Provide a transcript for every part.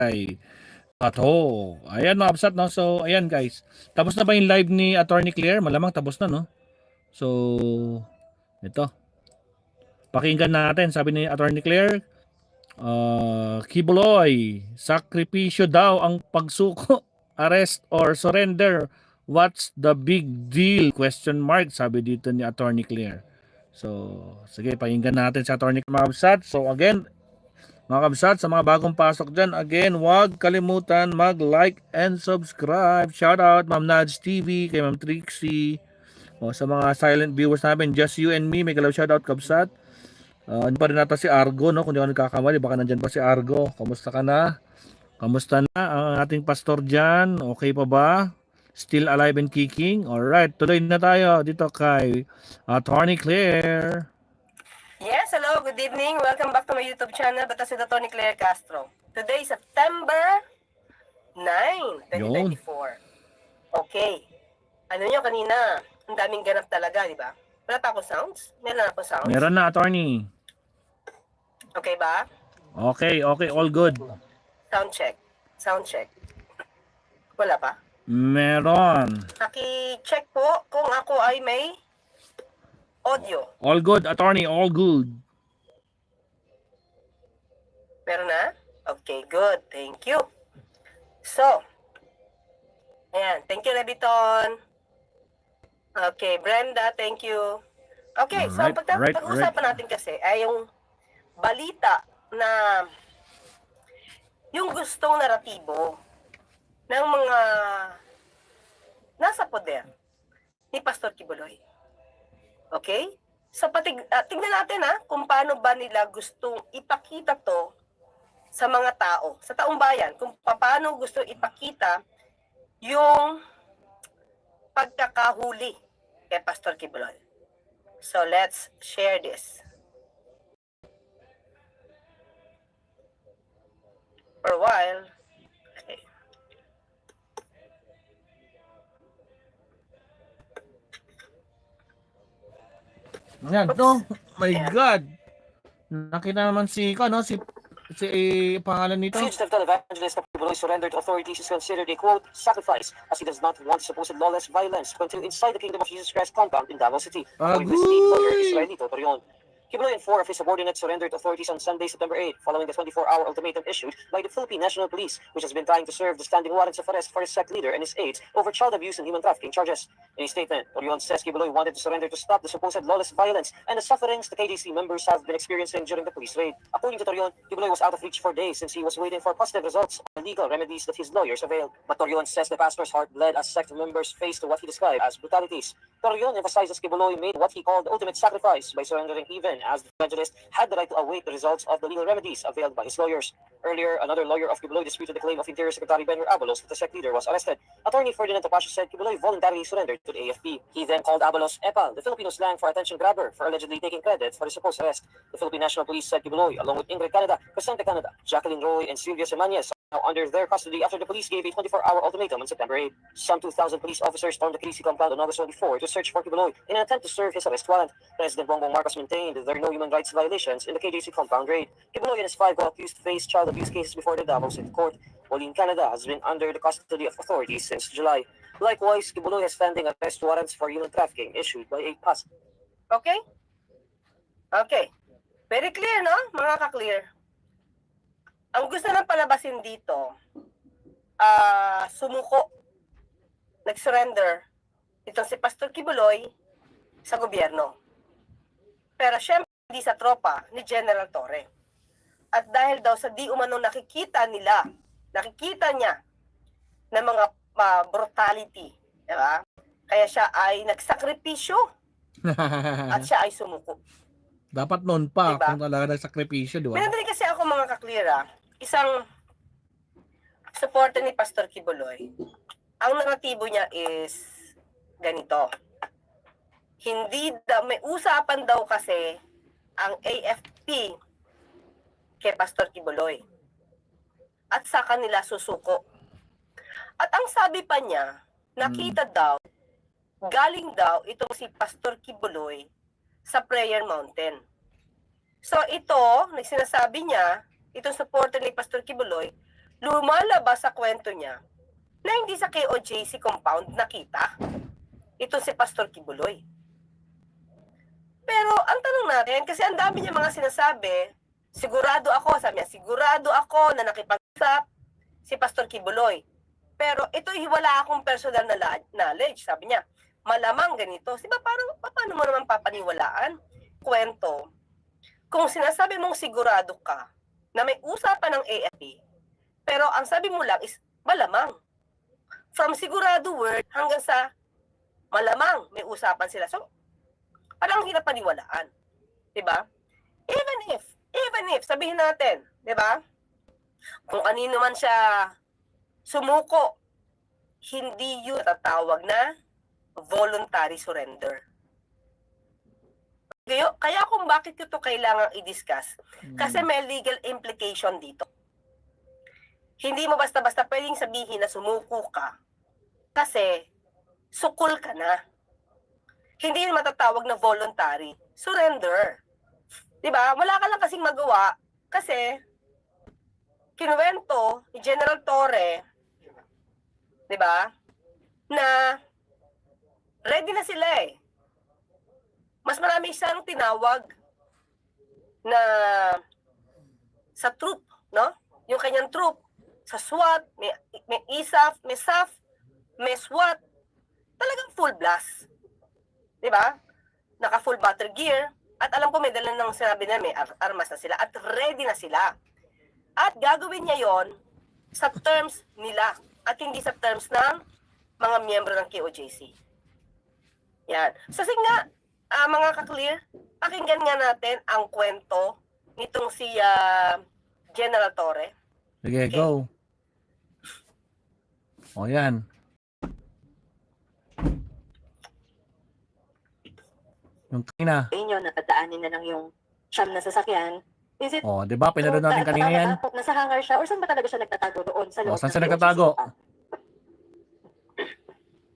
kay Pato. Ayan mga kabsat, no? So, ayan guys. Tapos na ba yung live ni Attorney Claire? Malamang tapos na, no? So, ito. Pakinggan natin, sabi ni Attorney Claire, Kibuloy, sakripisyo daw ang pagsuko, arrest or surrender. What's the big deal? Question mark, sabi dito ni Attorney Claire. So, sige, pakinggan natin sa Attorney Claire, mga kabsat. So, again, mga kabsat, sa mga bagong pasok dyan, again, huwag kalimutan mag-like and subscribe. Shout out, Ma'am Nads TV, kay Ma'am Trixie. O, sa mga silent viewers namin, Just You and Me, may galaw shout out, kabsat. Ano pa rin nata si Argo, no? Kung di ako nagkakamali, baka nandyan pa si Argo. Kamusta ka na? Kamusta na ang ating pastor dyan? Okay pa ba? Still alive and kicking? Alright, tuloy na tayo dito kay Attorney Claire. Yes, hello, good evening. Welcome back to my YouTube channel, Batas with Attorney Claire Castro. Today, September 9, 2024. Okay. Ano nyo kanina? Ang daming ganap talaga, di ba? Wala pa ako sounds? Meron na ako sounds? Meron na, Attorney. Okay ba? Okay, all good. Sound check. Sound check. Wala pa? Meron. Paki-check po kung ako ay may audio. All good, Attorney, all good. Meron na? Okay, good. Thank you. So, ayan. Thank you, Leviton. Okay, Brenda, thank you. Okay, so pag-usapan natin kasi ay yung balita na yung gustong naratibo ng mga nasa poder ni Pastor Kibuloy. Okay? So tingnan natin kung paano ba nila gustong ipakita to sa mga tao, sa taong bayan, kung paano gusto ipakita yung pagkakahuli kay Pastor Kibuloy. So let's share this. For a while. Okay. Ayan, no? My God. Nakita naman si pangalan nito. Fugitive televangelist Kibuloy surrendered to authorities is considered a quote sacrifice as he does not want supposed lawless violence to continue inside the Kingdom of Jesus Christ compound in Davao City. According to the state lawyer Israelito Torion. Kibuloy and 4 of his subordinates surrendered to authorities on Sunday, September 8, following the 24-hour ultimatum issued by the Philippine National Police, which has been trying to serve the standing warrants of arrest for his sect leader and his aides over child abuse and human trafficking charges. In a statement, Torion says Kibuloy wanted to surrender to stop the supposed lawless violence and the sufferings the KJC members have been experiencing during the police raid. According to Torion, Kibuloy was out of reach for days since he was waiting for positive results on legal remedies that his lawyers availed. But Torion says the pastor's heart bled as sect members faced what he described as brutalities. Torion emphasizes Kibuloy made what he called the ultimate sacrifice by surrendering even as the evangelist had the right to await the results of the legal remedies availed by his lawyers. Earlier, another lawyer of Kibuloy disputed the claim of Interior Secretary Benner Abalos that the sect leader was arrested. Attorney Ferdinand Topacio said Kibuloy voluntarily surrendered to the AFP. He then called Abalos Epal, the Filipino slang for attention grabber, for allegedly taking credit for the supposed arrest. The Philippine National Police said Kibuloy, along with Ingrid Canada, Crescente Canada, Jacqueline Roy, and Silvia Semañez, now under their custody after the police gave a 24-hour ultimatum on September 8. Some 2,000 police officers stormed the KC compound on August 24 to search for Kibuloy in an attempt to serve his arrest warrant. President Bongbong Marcos maintained there are no human rights violations in the KJC compound raid. Kibuloy and his 5 co-accused faced child abuse cases before the Davao City Court. Pauline Canada has been under the custody of authorities since July. Likewise, Kibuloy has standing arrest warrants for human trafficking issued by a PAS. Okay? Okay. Very clear, no? Mga ka-clear. Ang gusto ng palabasin dito, sumuko, nag-surrender itong si Pastor Kibuloy sa gobyerno. Pero syempre, hindi sa tropa ni General Torre. At dahil daw sa di umanong nakikita niya ng mga brutality, diba? Kaya siya ay nagsakripisyo at siya ay sumuko. Dapat noon pa, diba? kung talaga nagsakripisyo, di ba? Meron din kasi ako mga ka-clear, isang supporter ni Pastor Kibuloy. Ang naratibo niya is ganito. Hindi daw, may usapan daw kasi ang AFP kay Pastor Kibuloy. At sa kanila susuko. At ang sabi pa niya, nakita daw, galing daw itong si Pastor Kibuloy sa Prayer Mountain. So ito, sinasabi niya, itong supporter ni Pastor Kibuloy, lumalabas sa kwento niya na hindi sa KOJC compound nakita. Ito si Pastor Kibuloy. Pero ang tanong natin, kasi ang dami niya mga sinasabi, sigurado ako, sabi niya, sigurado ako na nakipag-usap si Pastor Kibuloy. Pero ito wala akong personal na knowledge, sabi niya. Malamang ganito. Diba parang, paano mo naman papaniwalaan? Kwento. Kung sinasabi mong sigurado ka na may usapan ng AFP, pero ang sabi mo lang is malamang. From sigurado word hanggang sa malamang may usapan sila. So, parang hirap paniwalaan. Diba? Even if, sabihin natin, diba? Kung kanino man siya sumuko, hindi yun tatawag na voluntary surrender. Kaya kung bakit ito kailangan i-discuss, kasi may legal implication dito. Hindi mo basta-basta pwedeng sabihin na sumuko ka kasi sukol ka na. Hindi yun matatawag na voluntary surrender. Diba? Wala ka lang kasing magawa kasi kinuwento ni General Torre, diba, na ready na sila eh. Mas marami siyang tinawag na sa troop, no? Yung kanyang troop, sa SWAT, may ISAF, may SAF, may SWAT, talagang full blast. Diba? Naka full battle gear, at alam ko may dala ng sinabi na may armas na sila, at ready na sila. At gagawin niya yon sa terms nila, at hindi sa terms ng mga miyembro ng KOJC. Yan. So, sige nga, mga ka-clear, pakinggan nga natin ang kwento nitong si General Torre. Sige, Okay. go. O yan. Yung kanina. Inyo, natadaanin na lang yung siyam na sasakyan. Is it, O, di ba? Pinanood natin kanina yan. nasa hangar siya, or saan ba talaga siya nagtatago doon sa O, loob? saan ng siya nagtatago? POGC?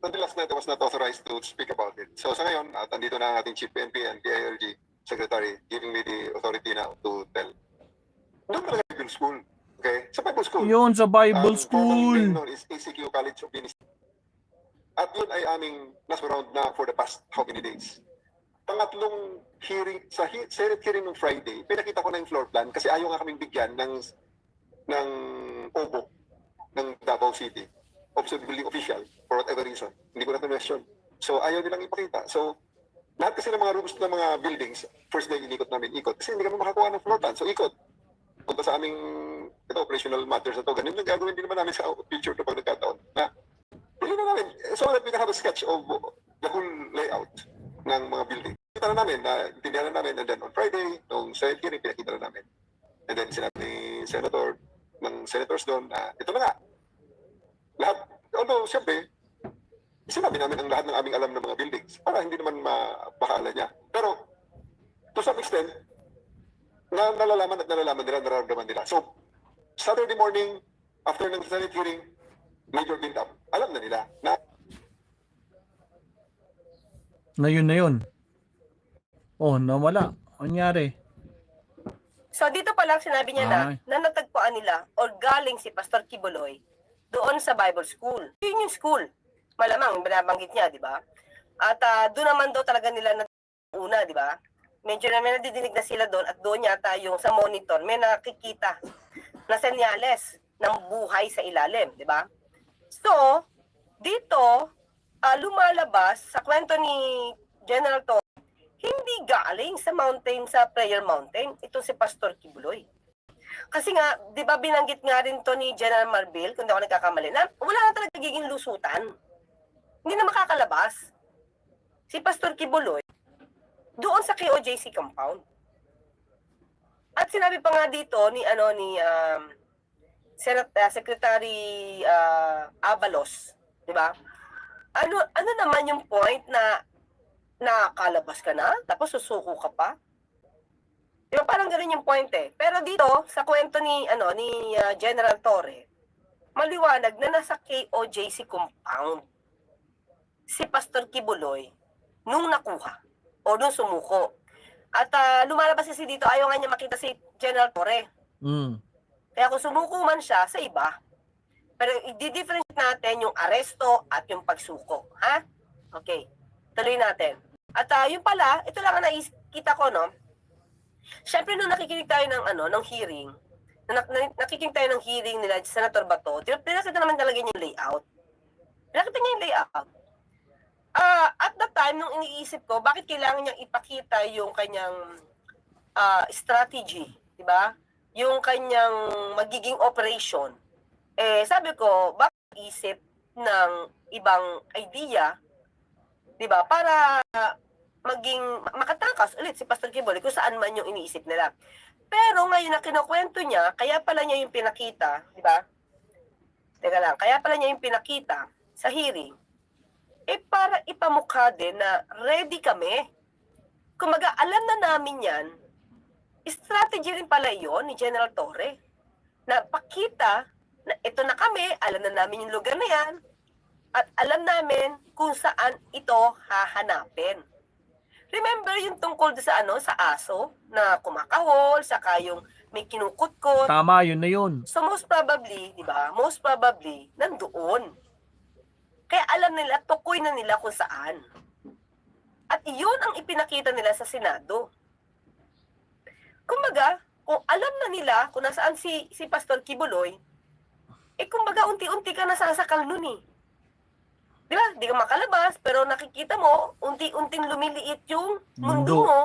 Until last night, I was not authorized to speak about it. So sa ngayon, andito na ang ating Chief PNP and DILG Secretary giving me the authority now to tell. Doon talaga Bible School. Okay? Sa Bible School. Yun, sa Bible Ang School. formal name nun is ACQ College of Ministry. At yun ay aming nasa round na for the past how many days. Pangatlong hearing, sa Senate hearing ng Friday, pinakita ko na yung floor plan kasi ayaw nga kaming bigyan ng OBO ng Davao City. Building official for whatever reason. Hindi ko na question. So ayaw nilang ipakita. So lahat kasi ng mga rooms ng mga buildings, first day inikot namin, ikot. Kasi hindi kami makakuha ng floor plan. So ikot. Punta sa aming operational matters na to. Ganun lang gagawin din naman namin sa future to pag nagkataon. Na, pili na namin. So that we can have a sketch of the whole layout ng mga building. Kita na namin, intindihan na namin. And then on Friday, nung Senate hearing, pinakita na namin. And then sinabi ni Senator, ng senators doon, ito na nga. Lahat, although siyempre, sinabi namin ang lahat ng aming alam ng mga buildings para hindi naman mapakaala niya. Pero, to some extent, nalalaman nila, nararamdaman nila. So, Saturday morning, after ng Senate hearing, major build-up, alam na nila na Na yun. Oh, nawala. Anyari. So dito pa lang sinabi niya Ay. na natagpuan nila or galing si Pastor Kibuloy doon sa Bible School. Yun yung school. Malamang, binabanggit niya, di ba? At doon naman daw talaga nila na una, di ba? Medyo na may nadidinig na sila doon at doon yata yung sa monitor, may nakikita na senyales ng buhay sa ilalim, di ba? So, dito, lumalabas sa kwento ni General Torre, hindi galing sa mountain, sa prayer mountain, ito si Pastor Kibuloy. Kasi nga, di ba binanggit nga rin to ni General Marbil, kung di ako nagkakamali, na wala na talaga giging lusutan. Hindi na makakalabas. Si Pastor Kibuloy, doon sa KOJC compound. At sinabi pa nga dito ni Secretary Avalos, di ba? Ano naman yung point na nakakalabas ka na, tapos susuko ka pa? Di ba parang ganun yung point eh. Pero dito, sa kwento ni General Torre, maliwanag na nasa KOJC compound si Pastor Kibuloy nung nakuha o nung sumuko. At lumalabas kasi dito, ayaw nga niya makita si General Torre. Mm. Kaya kung sumuko man siya sa iba, Pero i-differentiate natin yung aresto at yung pagsuko. Ha? Okay. Tuloy natin. At yung pala, ito lang ang nakikita ko, no? Siyempre, nung nakikinig tayo ng hearing, nakikinig tayo ng hearing nila, Senator Bato, pinakita naman talaga niya yung layout. Pinakita niya yung layout. At that time, nung iniisip ko, bakit kailangan niyang ipakita yung kanyang strategy, di ba? Yung kanyang magiging operation. Sabi ko, bakit isip ng ibang idea, di ba? Para makatakas ulit si Pastor Kibuloy kung saan man yung iniisip nila. Pero ngayon na kinukwento niya, kaya pala niya yung pinakita, di ba? Teka lang, kaya pala niya yung pinakita sa hearing, para ipamukha din na ready kami. Kumaga, alam na namin yan, strategy rin pala yon ni General Torre, na pakita na ito na kami, alam na namin yung lugar na yan, at alam namin kung saan ito hahanapin. Remember yung tungkol sa sa aso na kumakahol, saka yung may kinukutkot. Tama, yun na yun. So most probably, di ba? Most probably, nandoon. Kaya alam nila, tukoy na nila kung saan. At iyon ang ipinakita nila sa Senado. Kumbaga, kung alam na nila kung nasaan si Pastor Kibuloy, kumbaga unti-unti ka nasasakal nun eh. Di ba? Di ka makalabas, pero nakikita mo, unti-unting lumiliit yung mundo mo.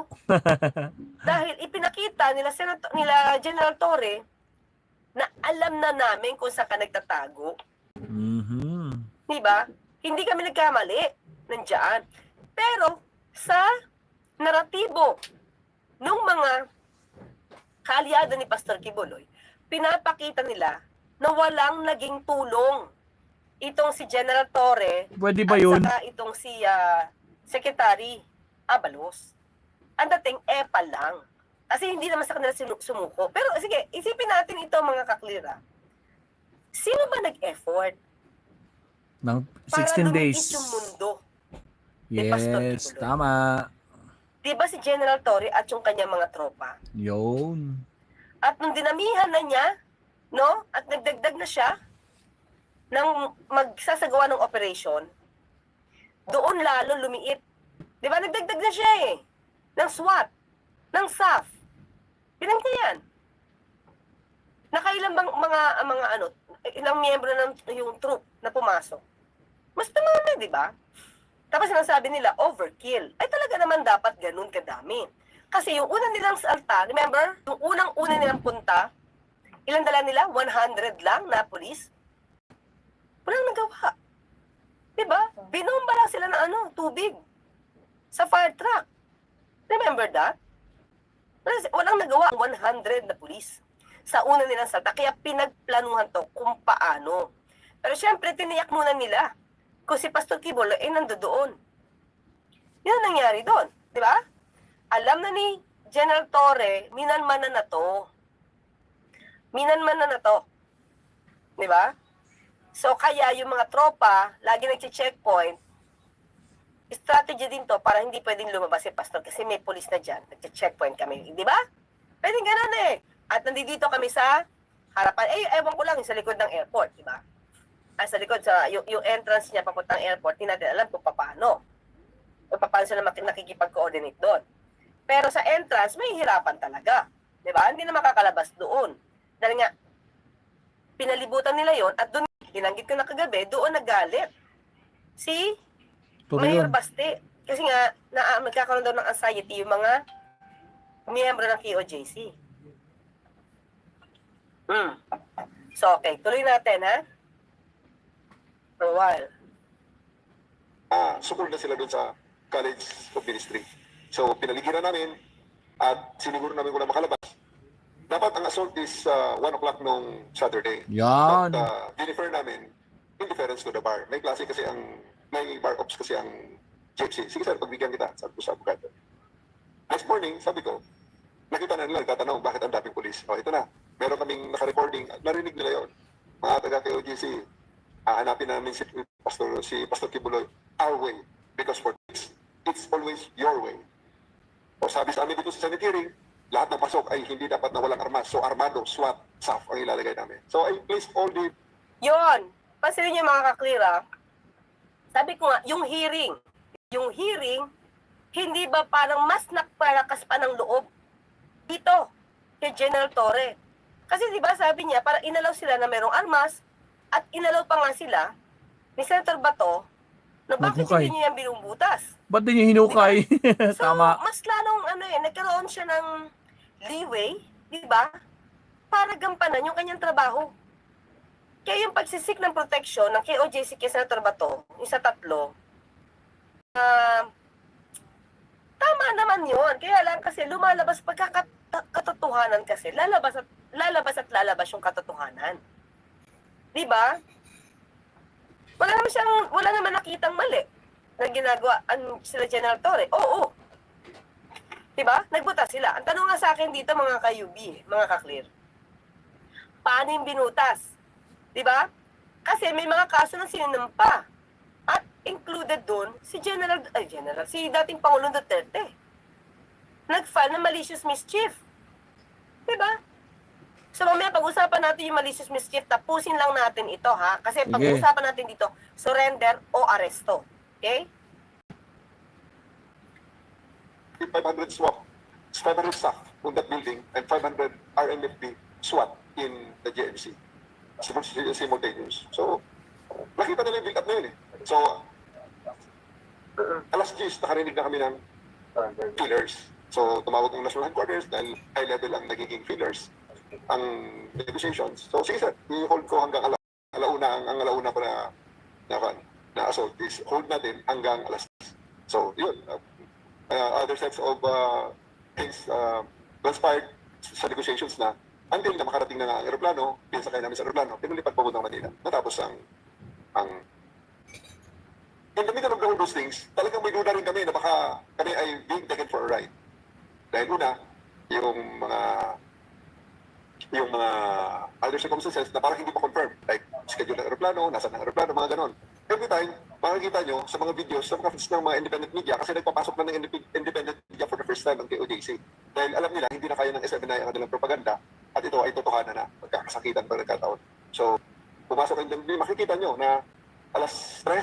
Dahil ipinakita nila General Torre na alam na namin kung saan ka nagtatago. Mm-hmm. Di ba? Hindi kami nagkamali. Nandiyan. Pero sa naratibo ng mga kaalyado ni Pastor Kibuloy, pinapakita nila na walang naging tulong itong si General Torre Pwede ba yun? at saka itong si Secretary Abalos. Ang dating EPA lang. Kasi hindi naman sa kanila sumuko. Pero sige, isipin natin ito mga kaklira. Sino ba nag-effort Ng para 16 lumiit days. yung mundo? ni Pastor Yes, Kibuloy? tama. Diba si General Torre at yung kanyang mga tropa? Yun. At nung dinamihan na niya, no? At nagdagdag na siya ng magsasagawa ng operation, doon lalo lumiit. Di ba? Nagdagdag na siya eh. Ng SWAT, ng SAF. Ilan yan? Nakailang bang ilang miyembro ng yung troop na pumasok? Mas dumami, di ba? Tapos sinasabi nila, overkill. Ay talaga naman dapat ganun kadami. Kasi yung una nilang salta, remember? Yung unang-una nilang punta, ilang dala nila? 100 lang na police. Walang nagawa. Diba? Binomba lang sila ng tubig. Sa fire truck. Remember that? Walang nagawa 100 na police. Sa una nilang salta. Kaya pinagplanuhan to kung paano. Pero syempre, tiniyak muna nila kung si Pastor Kibuloy nandoon. Yun ang nangyari doon. Diba? Alam na ni General Torre, minanman na to. Minanman na to. Diba? So, kaya yung mga tropa, lagi nag-checkpoint, strategy din to para hindi pwedeng lumabas si Pastor kasi may police na dyan. Nag-checkpoint kami. Di ba? Pwedeng ganun eh. At nandito kami sa harapan. Ewan ko lang, sa likod ng airport. Di ba? Sa likod, yung entrance niya papuntang airport, hindi natin alam kung paano. O paano sila nakikipag-coordinate doon. Pero sa entrance, may hirapan talaga. Di ba? Hindi na makakalabas doon. Dahil nga, pinalibutan nila yon at doon, hinanggit ko na kagabi, doon nagalit si Mayor Baste. Kasi nga, magkakaroon daw ng anxiety yung mga miyembro ng KOJC. So, okay. Tuloy natin, ha? For a while. Sukol na sila doon sa College of Ministry. So, pinaligiran namin at siniguro namin kung na makalabas. Dapat ang assault is 1 o'clock nung Saturday. Yan. But dinifer namin in deference to the bar. May klase kasi may bar ops kasi ang gypsy. Sige sir, pagbigyan kita, sabi ko sa abogado. Next morning, sabi ko, nakita na nila, nagtatanong bakit ang daming polis. O, ito na. Meron kaming naka-recording. Narinig nila yon. Mga taga-KOGC, hahanapin namin si Pastor Kibuloy our way. Because for this, it's always your way. O sabi sa amin dito sa Senate hearing, lahat ng pasok ay hindi dapat na walang armas. So armado, SWAT, SAF ang ilalagay namin. So I placed all the Yon. Pansinin niyo mga ka-clear, ah. Sabi ko nga, yung hearing, hindi ba parang mas nakpalakas pa ng loob dito kay General Torre? Kasi di ba sabi niya, parang inalaw sila na merong armas at inalaw pa nga sila ni Senator Bato na bakit Maghukay. hindi niya yan binumbutas. Ba't din niya hinukay? So, Tama. mas lalong nagkaroon siya ng leeway, di ba? Para gampanan yung kanyang trabaho. Kaya yung pagsisik ng protection ng KOJC kay Senator Bato, isa tatlo, tama naman yun. Kaya lang kasi lumalabas pagkakatotohanan kasi, lalabas at lalabas yung katotohanan. Di ba? Wala naman nakitang mali na ginagawa sila General Torre. Oo. Diba? Nagbutas sila. Ang tanong nga sa akin dito mga ka-UB, mga ka-clear, paano yung binutas? Diba? Kasi may mga kaso na sinampa. At included doon si si dating Pangulong Duterte. Nag-file ng malicious mischief. Diba? So mamaya pag-usapan natin yung malicious mischief, tapusin lang natin ito ha. Kasi Sige. pag-usapan natin dito, surrender o aresto. Okay? 500 SWAT, 500 staff on that building, and 500 RMFB SWAT in the GMC. Simultaneous. So, nakita nila yung build up na yun eh. So, alas 10, nakarinig na kami ng fillers. So, tumawag ng National Headquarters dahil high level ang nagiging fillers ang negotiations. So, sige sir, i-hold ko hanggang alauna, ang alauna pa na assault is hold natin hanggang alas 10. So, yun. Other sets of things transpired sa negotiations na until na makarating na nga ang aeroplano, pinsakay namin sa aeroplano, pinulipad pa ng Manila. Natapos ang in the middle of all those things, talagang may duda rin kami na baka kami ay being taken for a ride. Dahil una, yung mga other circumstances na parang hindi pa confirmed. Like, schedule ng aeroplano, nasaan ng aeroplano, mga ganon. Every time, makikita nyo sa mga videos, sa mga feeds ng mga independent media, kasi nagpapasok na ng independent media for the first time ang KOJC. Dahil alam nila, hindi na kaya ng SMNI ang kanilang propaganda, at ito ay totohanan na, magkakasakitan pa nagkataon. So, pumasok ang independent, makikita nyo na alas 3,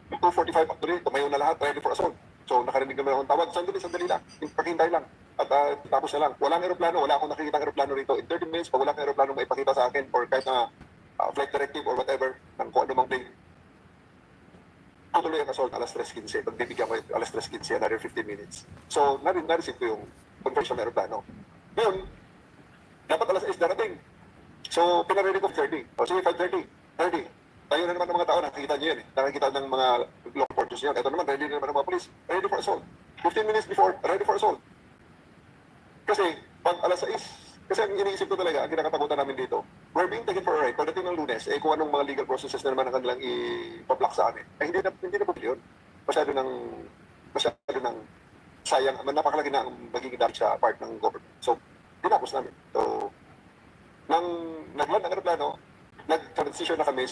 2:45 actually, tumayo na lahat, ready for assault. So, nakarinig naman akong tawag, sandali lang, paghintay lang. At tapos na lang, walang aeroplano, wala akong nakikita aeroplano rito. In 30 minutes, pag walang aeroplano maipakita sa akin, or kahit na flight directive or whatever, ng kung anumang plane, tutuloy ang assault alas 3:15. Pagbibigyan ko alas 3:15, another 15 minutes. So, na-receive ko yung confirmation ng aeroplano. Ngayon, dapat alas 6 darating. So, pinaredy ko 30. O sige, 5:30, 30. Tayo na naman ng mga tao, nakikita nyo yan eh. Nakikita ng mga law enforcement yan. Ito naman, ready na naman ng mga police. Ready for assault. 15 minutes before, ready for assault. Kasi, pag alas 6, kasi ang iniisip ko talaga, ang kinakatakutan namin dito, we're being taken for a ride. Pagdating ng Lunes, kung anong mga legal processes na naman ang kanilang i-block sa amin. Hindi na pwede yun. Masyado ng sayang, napakalaki na ang magiging damage sa part ng government. So, dinapos namin. So, nang nagland ang aeroplano, nag-transition na kami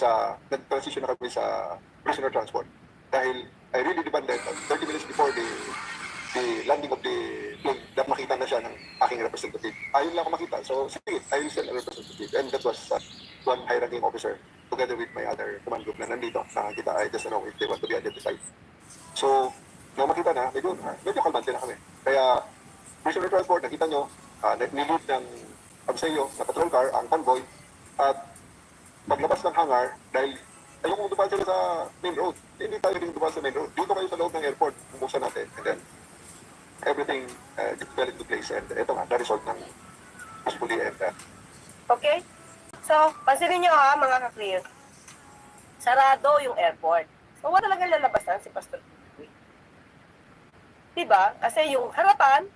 sa prisoner transport. Dahil I really demanded 30 minutes before the landing of the plane, dapat makita na siya ng aking representative. Ayun lang ako makita. So, sige, I will send a representative. And that was one high-ranking officer together with my other command group na nandito. Nakakita, I just don't know if they want to be identified. So, nang makita na, medyo kalmante na kami. Kaya, prisoner transport, nakita nyo, nilid ng Abseyo na patrol car, ang convoy, at paglabas ng hangar, dahil ayokong dumaan sila sa main road. Hindi tayo rin dumaan sa main road. Dito kayo sa loob ng airport, bubuksan natin. And then, everything fell into place. And ito nga, na-result ng peacefully and Okay? So, pansinin nyo ha, mga ka-clear. Sarado yung airport. So, wala talagang lalabasan si Pastor Kibuloy. Diba? Kasi yung harapan,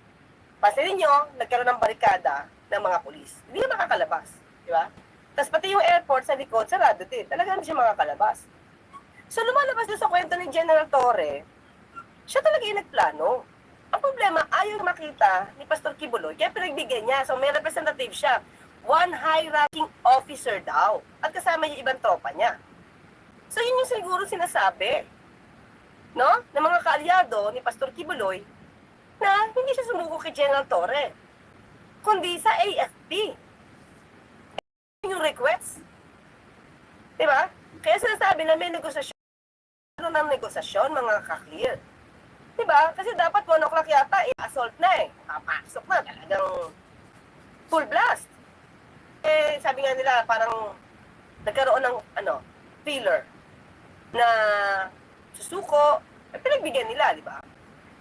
pansinin nyo, nagkaroon ng barikada ng mga pulis. Hindi na makakalabas. Diba? Tapos pati yung airport sa likod, sarado din. Talagang hindi siya makakalabas. So, lumalabas na sa kwento ni General Torre, siya talaga yung nagplano. Ang problema, ayaw makita ni Pastor Kibuloy, kaya pinagbigyan niya. So, may representative siya. One high-ranking officer daw. At kasama yung ibang tropa niya. So, yun yung siguro sinasabi, no? Ng mga kaalyado ni Pastor Kibuloy, na hindi siya sumuko kay General Torre, kundi sa AFP. Yung request. Di ba? Kaya sinasabi na may negosasyon. Ano ng negosasyon, mga ka-clear? Di ba? Kasi dapat 1 o'clock yata, assault na eh. Papasok na, talagang full blast. Eh, sabi nga nila, parang nagkaroon ng, filler na susuko, pinagbigyan nila, di ba?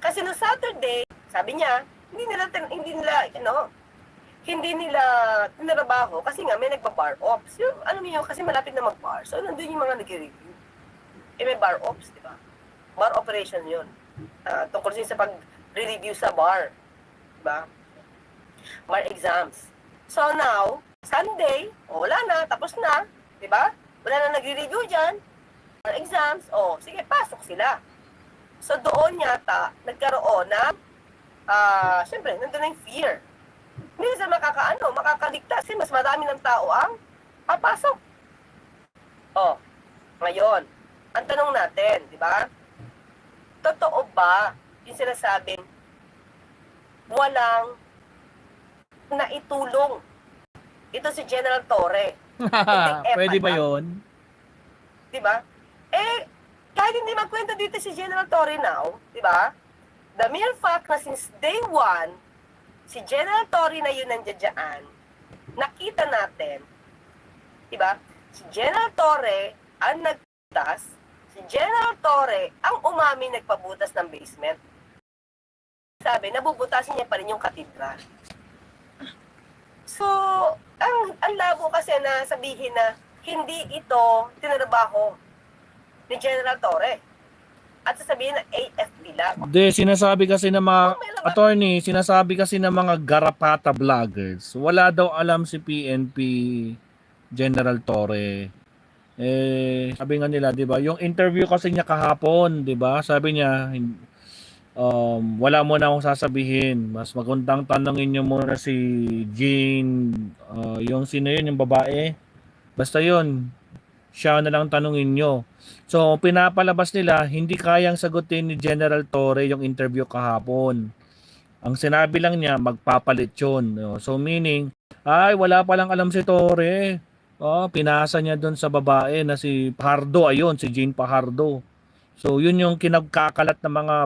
Kasi no Saturday, sabi niya, hindi nila tinrabaho kasi nga may nagpa-bar ops. Yung, alam niyo, kasi malapit na mag-bar. So, nandun yung mga nag-review. Eh, may bar ops, di ba? Bar operation yun. Tungkol sa pag-review sa bar. Di ba? Bar exams. So, now, Sunday, wala na, tapos na. Di ba? Wala na nagre-review dyan. Bar exams, sige, pasok sila. So, doon yata, nagkaroon ng, syempre, nandun na yung fear. Hindi sa makakaligtas kasi mas marami ng tao ang papasok. Ngayon, ang tanong natin, di ba? Totoo ba yung sinasabing walang naitulong? Ito si General Torre. Pwede ba yun? Di ba? Kahit hindi magkwento dito si General Torre now, di ba? The mere fact na since day one, si General Torre na yun nandiyan, nakita natin, di ba? Si General Torre ang nagbutas, si General Torre ang umami nagpabutas ng basement. Sabi, nabubutasin niya pa rin yung katedral. So, ang labo kasi na sabihin na hindi ito tinrabaho ni General Torre. At sasabihin na AFP lang. Hindi, sinasabi kasi ng mga attorney, sinasabi kasi ng mga garapata vloggers, wala daw alam si PNP General Torre. Sabi nga nila, 'di ba? Yung interview kasi niya kahapon, 'di ba? Sabi niya, wala mo na akong sasabihin. Mas magandang tanongin niyo muna si Jane, yung sino yun, yung babae. Basta yun, siya na lang tanungin nyo. So, pinapalabas nila, hindi kayang sagutin ni General Torre yung interview kahapon. Ang sinabi lang niya, magpapalit yun. So, meaning, wala palang alam si Torre. Pinasa niya doon sa babae na si Pajardo. Ayun, si Jane Pajardo. So, yun yung kinagkakalat ng mga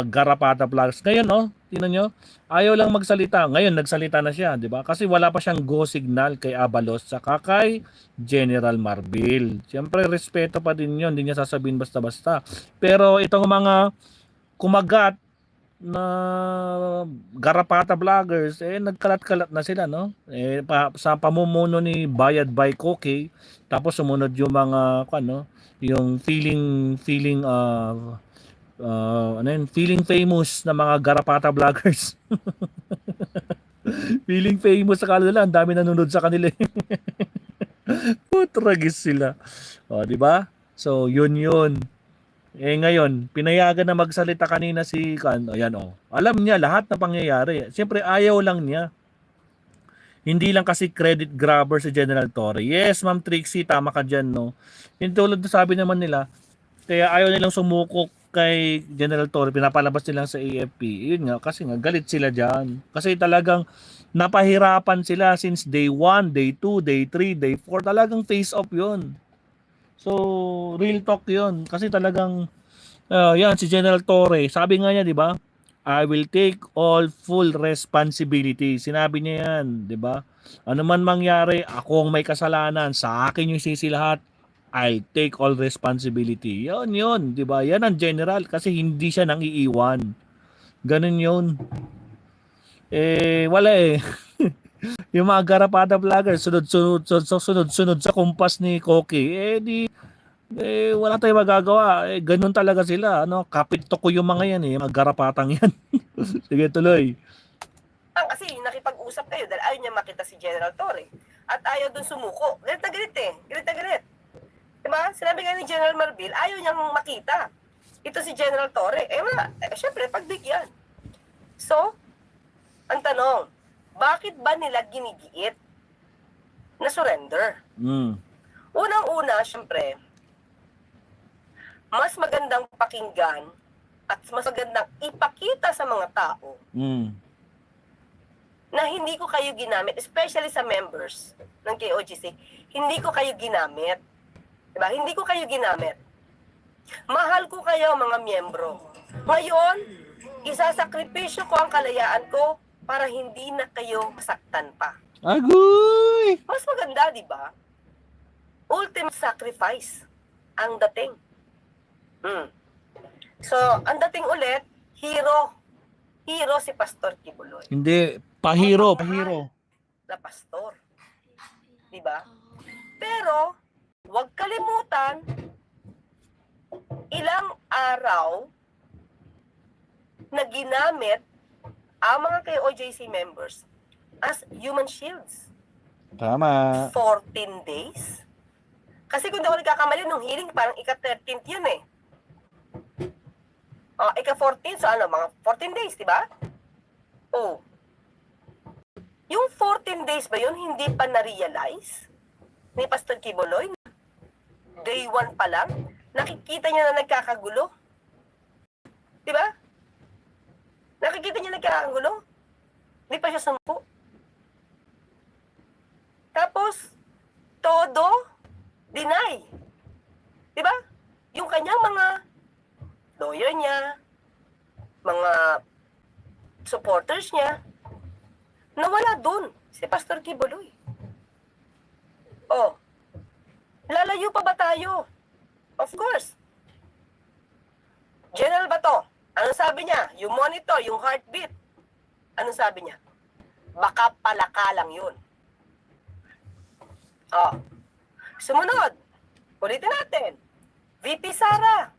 garapata vlogs. Ngayon, tingnan nyo, ayaw lang magsalita. Ngayon, nagsalita na siya, di ba? Kasi wala pa siyang go signal kay Abalos saka kay General Marbil. Siyempre, respeto pa din yun. Hindi niya sasabihin basta-basta. Pero itong mga kumagat na garapata vloggers, nagkalat-kalat na sila, no? Sa pamumuno ni Bayad by Koke, tapos sumunod yung mga, yung feeling famous na mga garapata vloggers. Feeling famous sa kanila, ang dami nanonood sa kanila. Putragis sila. Di ba? So, yun. Ngayon, pinayagan na magsalita kanina si Kan. Ayan, alam niya lahat na pangyayari. Siyempre, ayaw lang niya. Hindi lang kasi credit grabber si General Torre. Yes, Ma'am Trixie, tama ka dyan, no? Yung tulad na sabi naman nila, kaya ayaw nilang sumukok kay General Torre, pinapalabas nilang sa AFP. Yun nga, kasi nga, galit sila dyan. Kasi talagang napahirapan sila since day 1, day 2, day 3, day 4. Talagang face off yun. So, real talk yun. Kasi talagang, yan, si General Torre, sabi nga niya, di ba? I will take all full responsibility. Sinabi niya yan, di ba? Ano man mangyari, ako ang may kasalanan. Sa akin yung sisi lahat. I'll take all responsibility. Yun, di ba? Yan ang general kasi hindi siya nang iiwan. Ganun yun. Wala eh. Yung mga garapata vlogger, sunod sa kumpas ni Koki, wala tayong magagawa. Ganun talaga sila. Kapit ko yung mga yan mga garapatang yan. Sige, tuloy. Kasi nakipag-usap kayo dahil ayaw niya makita si General Torre. At ayaw dun sumuko. Galit na galit eh. Galit na galit. Diba? Sinabi nga ni General Marbil, ayaw niyang makita. Ito si General Torre. Wala. Syempre, pagbigyan. So, ang tanong, bakit ba nila ginigiit na surrender? Unang-una, syempre, mas magandang pakinggan at mas magandang ipakita sa mga tao na hindi ko kayo ginamit, especially sa members ng KOGC, hindi ko kayo ginamit Diba? Hindi ko kayo ginamit. Mahal ko kayo, mga miyembro. Ngayon, isasakripisyo ko ang kalayaan ko para hindi na kayo masaktan pa. Agoy! Mas maganda, di ba? Ultimate sacrifice ang dating. So, ang dating ulit, hero. Hero si Pastor Kibuloy. Hindi, pahiro. Na pastor. Di ba? Pero, huwag kalimutan, ilang araw na ginamit ang mga KOJC members as human shields. Tama. 14 days. Kasi kung di ako nagkakamali, nung hearing, parang ika-13th yun eh. Ika-14, so ano, mga 14 days, di ba? Oh. Yung 14 days ba yun, hindi pa na-realize ni Pastor Kibuloy? Day 1 pa lang, nakikita niya na nagkakagulo. Di ba? Nakikita niya nagkakagulo. Hindi pa siya 10. Tapos, todo, deny. Di ba? Yung kanyang mga lawyer niya, mga supporters niya, nawala dun si Pastor Kibuloy. Oh, lalayo pa ba tayo? Of course. General Bato, ano sabi niya? Yung monitor, yung heartbeat. Ano sabi niya? Baka palaka lang yun. Oh. Sumunod. Ulitin natin. VP Sara.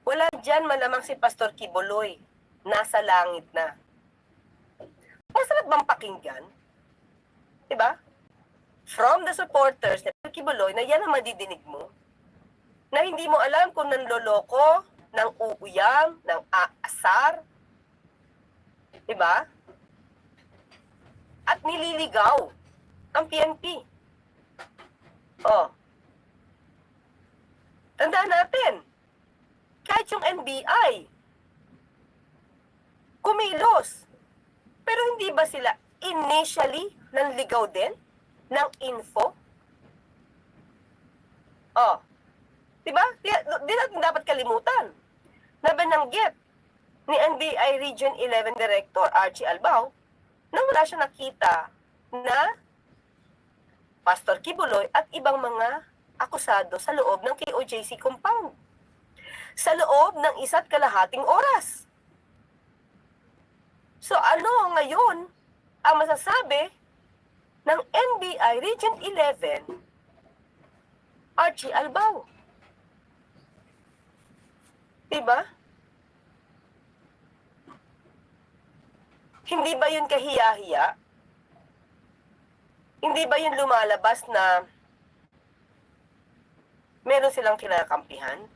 Wala dyan malamang si Pastor Kibuloy. Nasa langit na. Masarap bang pakinggan? Diba? From the supporters ni Pastor Kibuloy na yan ang madidinig mo. Na hindi mo alam kung nanloloko, nang uuyam, nang aasar. Diba? At nililigaw ang PNP. Oh. Tandaan natin, kahit yung NBI, kumilos. Pero hindi ba sila initially nanligaw din ng info? Oh. Diba? Di natin dapat kalimutan na bananggit ni NBI Region 11 Director Archie Albao na wala siya nakita na Pastor Kibuloy at ibang mga akusado sa loob ng KOJC compound. Sa loob ng 1.5 oras. So ano ngayon ang masasabi ng NBI Region 11 Archie Albao? Diba? Hindi ba yun kahiya-hiya? Hindi ba yun lumalabas na meron silang kinakampihan?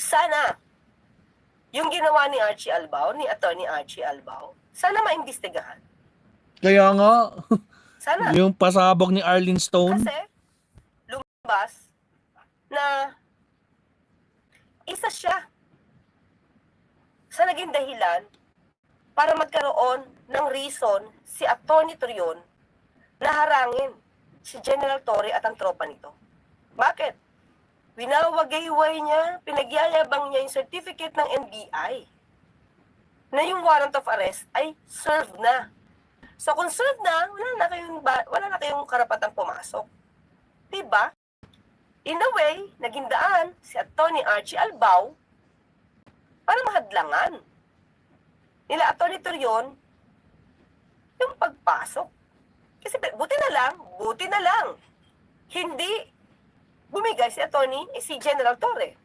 Sana, yung ginawa ni Archie Albao, ni Attorney Archie Albao, sana maimbestigahan. Kaya nga, Sana. yung pasabog ni Arlene Stone. Kasi, lumabas na isa siya sa naging dahilan para magkaroon ng reason si Atty. Torion na harangin si General Torre at ang tropa nito. Bakit? Winawagayway niya, pinagyayabang niya yung certificate ng NBI na yung warrant of arrest ay served na. So kung served na, wala na kayong karapatang pumasok. Diba? In a way, naging daan si Atty. Archie Albao para mahadlangan nila Atty. Torion yung pagpasok. Kasi buti na lang, hindi bumigay si General Torre.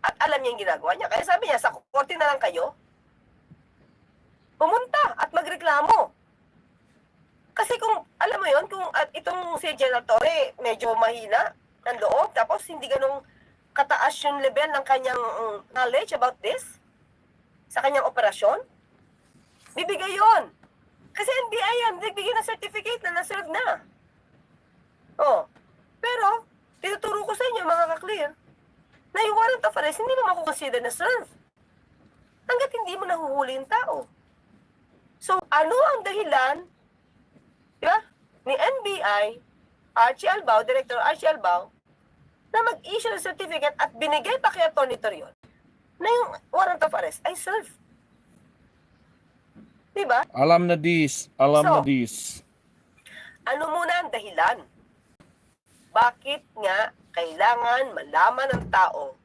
At alam niya yung ginagawa niya. Kaya sabi niya, sa korte na lang kayo, pumunta at magreklamo. Kasi kung, alam mo yun, kung at itong si General Torre medyo mahina ang loob, tapos hindi ganong kataas yung level ng kanyang knowledge about this, sa kanyang operasyon, bibigay yun. Kasi NBI yan, nagbigay ng certificate na na-serve na. Oh. Pero, tinuturo ko sa inyo, mga ka-clear, na yung warrant of arrest, hindi mo makukonsider na serve. Hanggat hindi mo nahuhuli yung tao. So, ano ang dahilan NBI, Archie Albao, Director Archie Albao, na mag-issue ng certificate at binigay pa kay Atty. Torion na yung warrant of arrest ay serve. Diba? Alam na this. Alam So, na this. Ano muna ang dahilan? Bakit nga kailangan malaman ng tao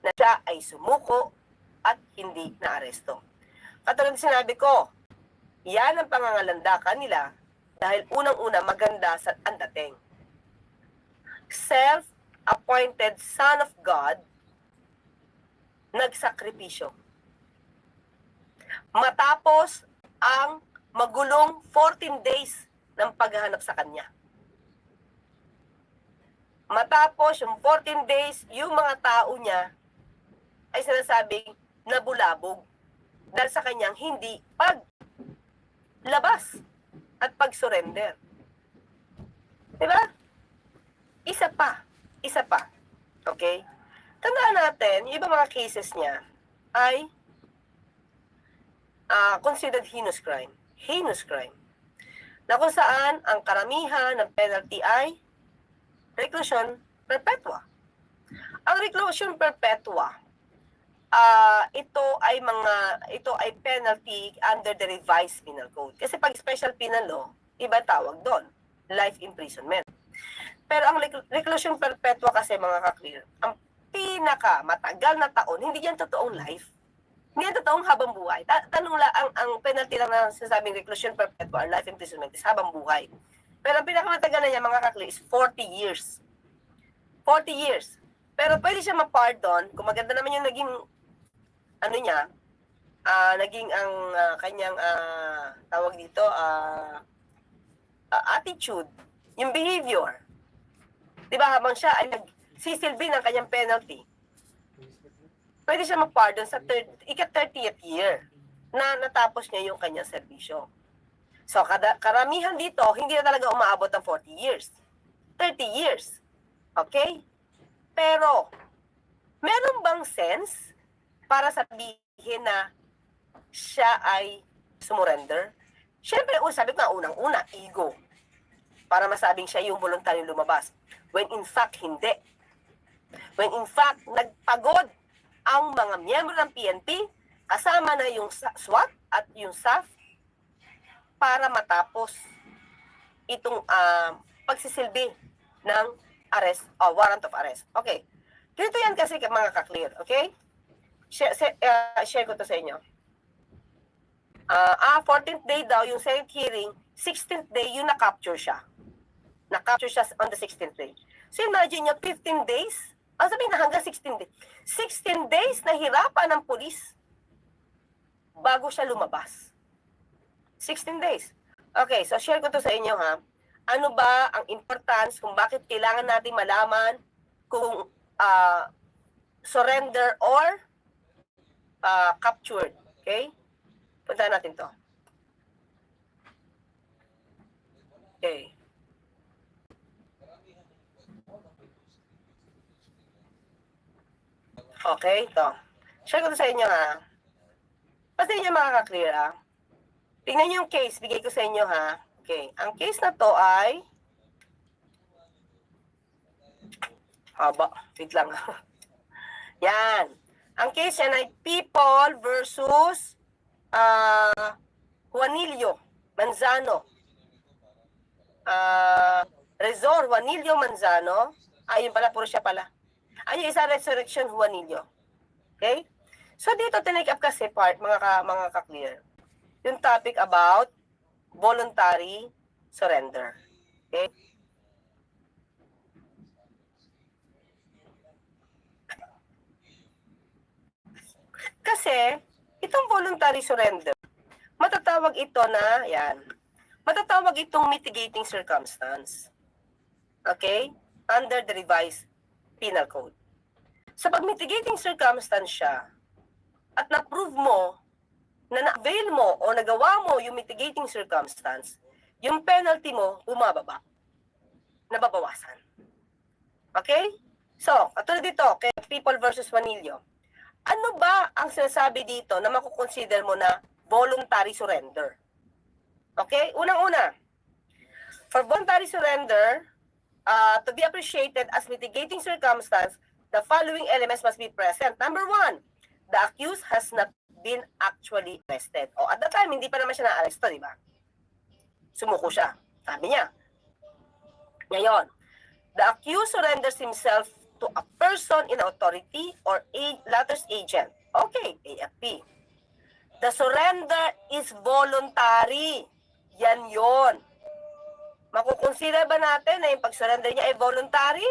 na siya ay sumuko at hindi na-aresto? Katulad ng sinabi ko, yan ang pangangalandakan nila dahil unang-una maganda sa ang dating. Self-appointed Son of God, nagsakripisyo. Matapos ang magulong 14 days ng paghahanap sa kanya. Matapos yung 14 days, yung mga tao niya ay sinasabing nabulabog dahil sa kanyang hindi paglabas at pag-surrender. Diba? Isa pa. Okay? Tandaan natin, yung iba mga cases niya ay considered heinous crime. Heinous crime. Na kung saan ang karamihan ng penalty ay reclusion perpetua. Ang reclusion perpetua, ito ay penalty under the revised penal code. Kasi pag special penal law, iba tawag doon, life imprisonment. Pero ang reclusion perpetua kasi mga ka-clear, ang pinaka matagal na taon, hindi yan totoong life. Hindi yan totoong habang buhay. Tanong lang, ang penalty lang na sinasabing reclusion perpetua or life imprisonment is habang buhay. Pero ang pinakamatagal na niya mga ka-clear is 40 years. 40 years. Pero pwede siya ma-pardon kung maganda naman yung naging naging ang kanyang tawag dito attitude, yung behavior. 'Di ba habang siya ay nagsisilbi ng kanyang penalty, pwede siya ma-pardon sa ika-30th year na natapos niya yung kanyang serbisyo. So karamihan dito hindi na talaga umaabot ng 40 years. 30 years. Okay? Pero meron bang sense para sabihin na siya ay sumurrender? Siyempre, sabi ko nga, unang-una, ego. Para masabing siya yung voluntaryong lumabas. When in fact, hindi. When in fact, nagpagod ang mga miyembro ng PNP, kasama na yung SWAT at yung SAF, para matapos itong pagsisilbi ng arrest, warrant of arrest. Okay. Ganito yan kasi mga ka-clear, okay? Share ko to sa inyo. 14th day daw, yung Senate hearing, 16th day, yung na-capture siya. Na-capture siya on the 16th day. So imagine nyo, 15 days, sabihin na hanggang 16 days. 16 days na hirapan ng pulis bago siya lumabas. 16 days. Okay, so share ko to sa inyo ha. Ano ba ang importance kung bakit kailangan natin malaman kung surrender or captured. Okay? Punta natin to. Okay. Okay, ito. Share ko to sa inyo ha. Basta inyo makaka-clear ha. Tingnan nyo yung case. Bigay ko sa inyo ha. Okay. Ang case na to ay haba. Wait lang. Yan. Ang case yan ay People versus Juanillo Manzano. Resor Juanillo Manzano. Ayun pala, puro siya pala. Ayun, isa Resurrection Juanillo. Okay? So dito tinake up kasi part, mga ka-clear, yung topic about voluntary surrender. Okay? Kasi, itong voluntary surrender, matatawag ito na, yan, matatawag itong mitigating circumstance. Okay? Under the revised penal code. Sa pag-mitigating circumstance siya, at na-prove mo, na na-avail mo o nagawa mo yung mitigating circumstance, yung penalty mo, bumababa. Nababawasan. Okay? So, katulad dito, kay People versus Juanillo, ano ba ang sinasabi dito na makukonsider mo na voluntary surrender? Okay? Unang-una, For voluntary surrender, to be appreciated as mitigating circumstance, the following elements must be present. Number one, the accused has not been actually arrested. O at the time, hindi pa naman siya na-aresto, di ba? Sumuko siya. Sabi niya. Ngayon, the accused surrenders himself to a person in authority or latter's agent. Okay, AFP. The surrender is voluntary. Yan yon. Makukonsider ba natin na yung pag-surrender niya ay voluntary?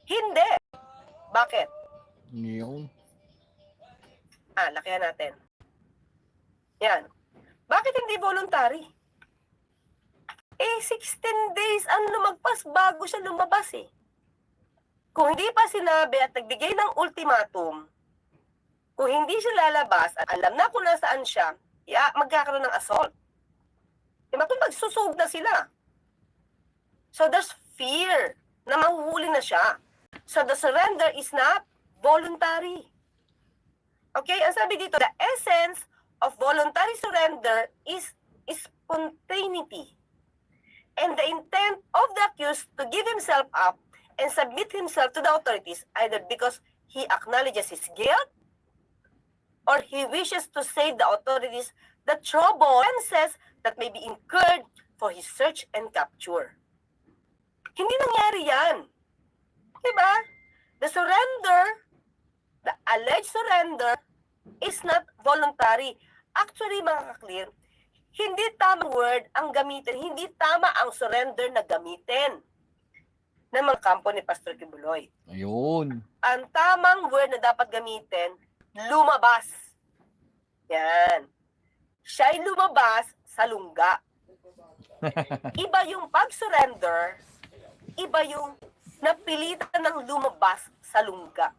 Hindi. Bakit? Yung. Lakihan natin. Yan. Bakit hindi voluntary? 16 days ang lumagpas bago siya lumabas eh. Kung hindi pa sinabi at nagbigay ng ultimatum, kung hindi siya lalabas at alam na kung nasaan siya, magkakaroon ng assault. Diba? Kung magsusug na sila. So there's fear na mahuhuli na siya. So the surrender is not voluntary. Okay? Ang sabi dito, the essence of voluntary surrender is spontaneity. And the intent of the accused to give himself up and submit himself to the authorities either because he acknowledges his guilt or he wishes to save the authorities the trouble and says that may be incurred for his search and capture. Hindi nangyari yan. Diba? The surrender, the alleged surrender, is not voluntary. Actually, mga ka-clear, hindi tamang word ang gamitin, hindi tama ang surrender na gamitin ng mga kampo ni Pastor Kibuloy. Ayun. Ang tamang word na dapat gamitin, lumabas. Yan. Siya'y lumabas sa lungga. Iba yung pag-surrender, iba yung napilitan ng lumabas sa lungga.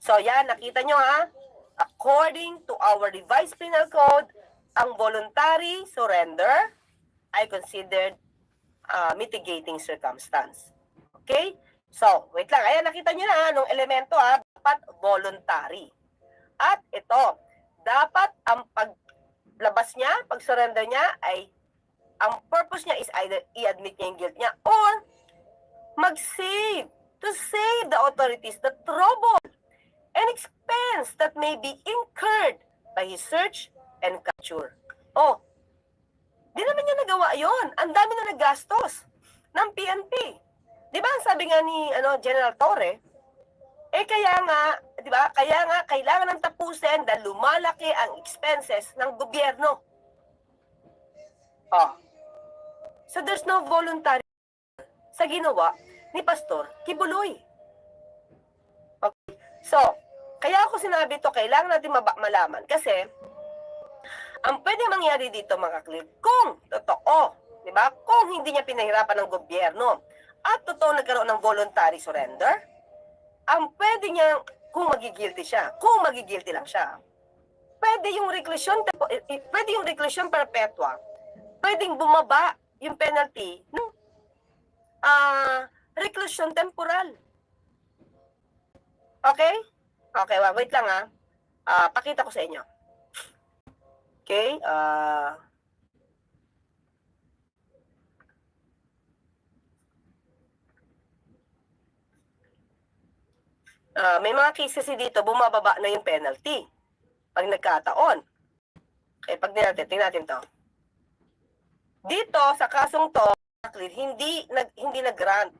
So yan, nakita nyo ha? According to our revised penal code, ang voluntary surrender ay considered mitigating circumstance. Okay? So, wait lang. Ayan, nakita nyo na anong elemento dapat voluntary. At ito, dapat ang paglabas niya, pag-surrender niya ay ang purpose niya is either i-admit niya yung guilt niya or mag-save to save the authorities the trouble and expense that may be incurred by his search and capture. Oh, di naman niya nagawa yon. Ang dami na nagastos ng PNP. Di ba ang sabi nga ni General Torre, kaya nga, di ba, kaya nga kailangan ng tapusin dahil lumalaki ang expenses ng gobyerno. Oh. So there's no voluntary sa ginawa ni Pastor Kibuloy. Okay. So, kaya ako sinabi ito, kailangan natin malaman kasi ang pwede mangyari dito mga ka-clear, kung totoo, di ba? Kung hindi niya pinahirapan ng gobyerno at totoo nagkaroon ng voluntary surrender, ang pwede niya, kung magigilty siya, kung magigilty lang siya, pwede yung reclusion perpetua, pwedeng bumaba yung penalty ng reclusion temporal. Okay? Okay, wait lang pakita ko sa inyo. Okay? May mga cases dito, bumababa na yung penalty. Pag nagkataon. Okay, pag tingnan natin to. Dito, sa kasong to, hindi nag-grant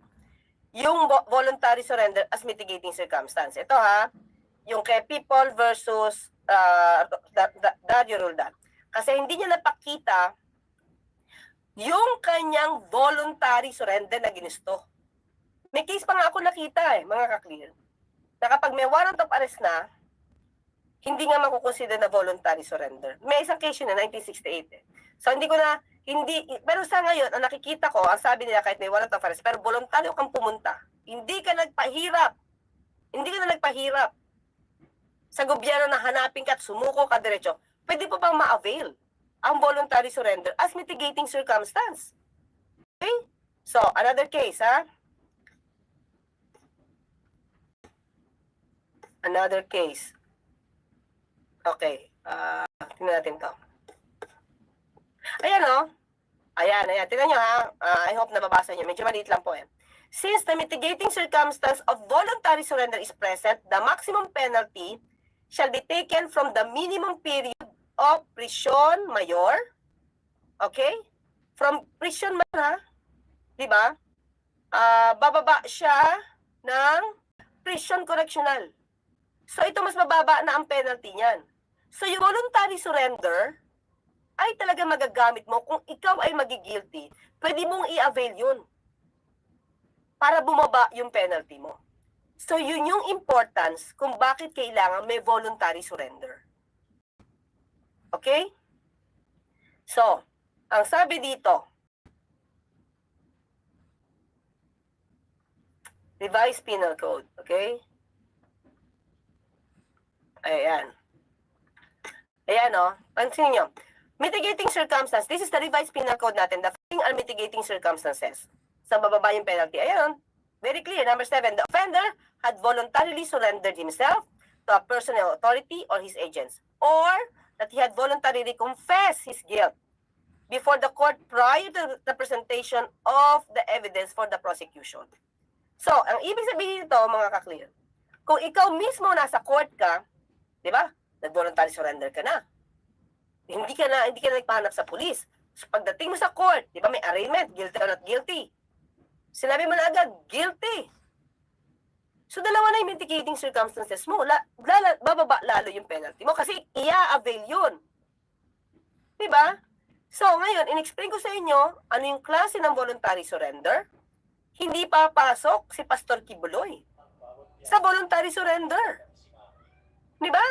yung voluntary surrender as mitigating circumstance. Ito yung kay People versus Dario Roldan. Kasi hindi niya napakita yung kanyang voluntary surrender na ginusto. May case pa nga ako nakita mga ka-clear, na kapag may warrant of arrest na, hindi nga makukonsider na voluntary surrender. May isang case yun na 1968 So pero sa ngayon, ang nakikita ko, ang sabi nila kahit may warrant of arrest, pero voluntaryo kang pumunta. Hindi ka nagpahirap sa gobyerno na hanapin ka at sumuko ka diretso. Pwede pa bang ma-avail ang voluntary surrender as mitigating circumstance. Okay? So, another case, Another case. Okay. Tingnan natin to. Ayan, ayan o. Ayan. Tingnan nyo ha. I hope nababasa nyo. Medyo maliit lang po eh. Since the mitigating circumstance of voluntary surrender is present, the maximum penalty shall be taken from the minimum period of prison mayor. Okay? From prison mayor ha. Diba? Bababa siya ng prison correctional. So ito mas mababa na ang penalty niyan. So yung voluntary surrender ay talaga magagamit mo kung ikaw ay magigilty, pwede mong i-avail yun para bumaba yung penalty mo. So yun yung importance kung bakit kailangan may voluntary surrender. Okay? So, ang sabi dito, Revised Penal Code, okay? Ayan. Ayan o, pansinin nyo. Mitigating circumstance. This is the revised penal code natin. The following are mitigating circumstances. Sa bababa yung penalty. Ayan. Very clear. Number 7. The offender had voluntarily surrendered himself to a personal authority or his agents. Or that he had voluntarily confessed his guilt before the court prior to the presentation of the evidence for the prosecution. So, ang ibig sabihin nito, mga ka-clear, kung ikaw mismo nasa court ka, di ba? Nag-voluntary surrender ka na. Hindi ka na nagpahanap sa pulis. So pagdating mo sa court, di ba may arraignment, guilty or not guilty. Sinabi mo na agad, guilty. So dalawa na yung mitigating circumstances mo. Bababa lalo yung penalty mo kasi i-avail yun. Di ba? So ngayon, in-explain ko sa inyo ano yung klase ng voluntary surrender. Hindi pa pasok si Pastor Kibuloy sa voluntary surrender. Di ba?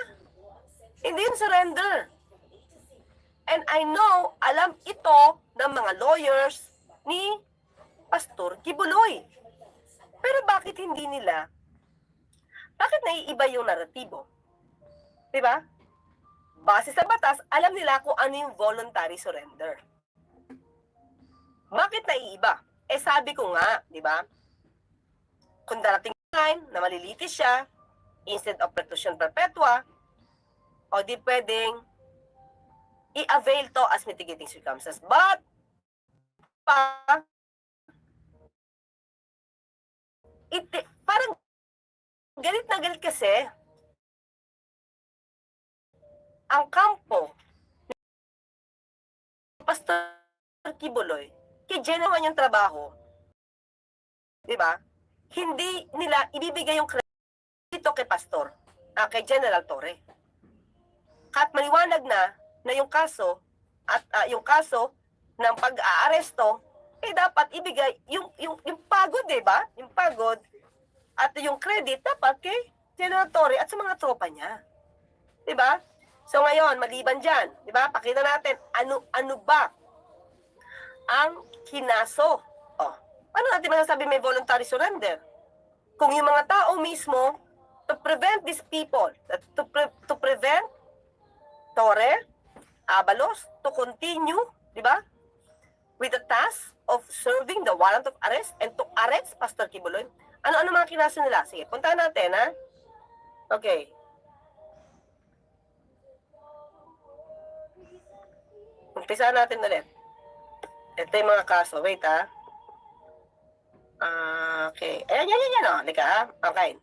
Hindi yung surrender. And I know, alam ito ng mga lawyers ni Pastor Kibuloy. Pero bakit hindi nila? Bakit naiiba yung naratibo? Diba? Base sa batas, alam nila kung ano yung voluntary surrender. Bakit naiiba? Eh sabi ko nga, diba? Kung darating time na malilitis siya, instead of preclusion perpetua, o di pwedeng i-avail to as mitigating circumstances. But, parang galit na galit kasi ang kampo ni Pastor Kibuloy, kay Genoa yung trabaho, di ba? Hindi nila ibibigay yung credit kay Pastor, kay General Torre. At maliwanag na yung kaso at yung kaso ng pag-aaresto eh dapat ibigay yung pagod, 'di ba? Yung pagod at yung credit dapat kay General Torre at sa mga tropa niya. 'Di ba? So ngayon, maliban diyan, 'di ba? Pakita natin ano ba ang kinaso. Oh, ano natin masasabi may voluntary surrender? Kung yung mga tao mismo to prevent these people, to prevent Torre, Abalos, to continue, di ba? With the task of serving the warrant of arrest and to arrest Pastor Kibuloy. Ano mga kinaso nila? Sige, puntahan natin, ha? Okay. Umpisa natin ulit. Ito yung mga kaso. Wait, ha? Okay. Ayan, o. Lika, ha? Okay.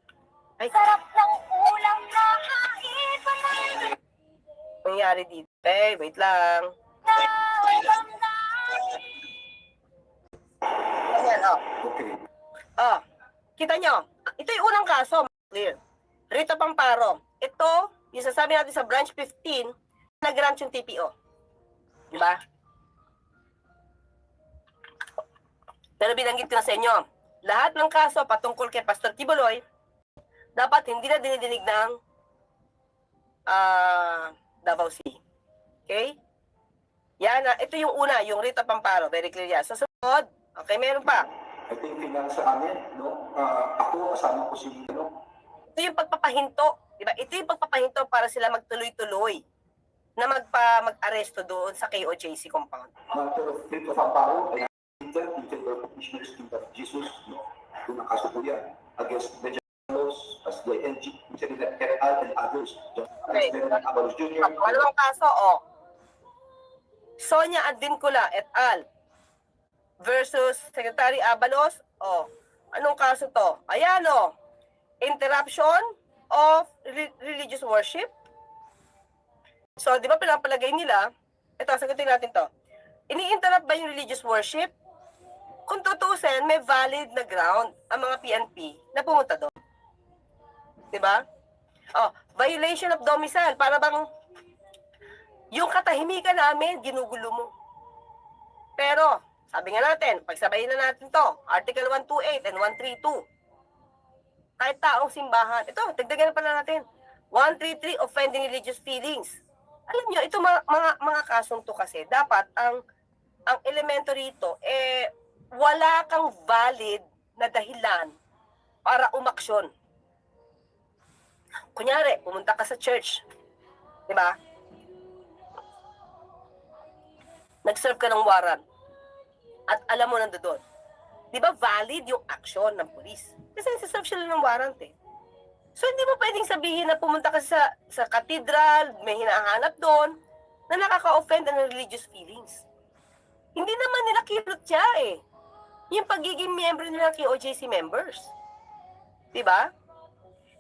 Ay. Sarap ng ulam na hain. Nangyari dito. Okay, wait lang. Ayan, o. Okay. Oh, kita nyo. Ito yung unang kaso. Clear. Rito Pamparo. Ito, yung sasabi natin sa branch 15, nag-grant yung TPO. Diba? Pero binanggit ko na sa inyo, lahat ng kaso patungkol kay Pastor Kibuloy, dapat hindi na dinidinig ng Davao City. Okay? Yan, ito yung una, yung Rito Pamparo. Very clear yan. Sa sunod, okay, meron pa. I think sa amin, no? Ako, kasama ko si, no? Ito yung pagpapahinto. Diba? Ito yung pagpapahinto para sila magtuloy-tuloy na mag-aresto doon sa KOJC compound. Matter of Rito Pamparo, ay Peter Commissioner's Kingdom of Jesus, no? Kung nakaso po yan, against Benjamin Los, as the NG, and others. Okay. Abalos Jr. Walawang kaso, oh. Sonia Advincula et al. Versus Secretary Abalos. Anong kaso to? Ayan interruption of religious worship. So, di ba pinapalagay nila, ito, sagutin natin to. Ini-interrupt ba yung religious worship? Kung tutusin, may valid na ground ang mga PNP na pumunta doon. Di ba? Violation of domicile. Para bang yung katahimikan namin, ginugulo mo. Pero, sabi nga natin, pagsabayin na natin to, Article 128 and 132. Kahit taong simbahan. Ito, dagdagan na pala natin. 133, offending religious feelings. Alam nyo, ito mga kasong to kasi, dapat ang elemento rito, wala kang valid na dahilan para umaksyon. Kunyari, pumunta ka sa church. Di ba? Nag-serve ka ng warrant. At alam mo nandoon. Di ba valid yung action ng pulis? Kasi nagsaserve sila ng warrant eh. So hindi mo pwedeng sabihin na pumunta ka sa cathedral, may hinahanap doon, na nakaka-offend ng religious feelings. Hindi naman nila kilot siya eh. Yung pagiging miyembro nila ng KOJC members. Di ba?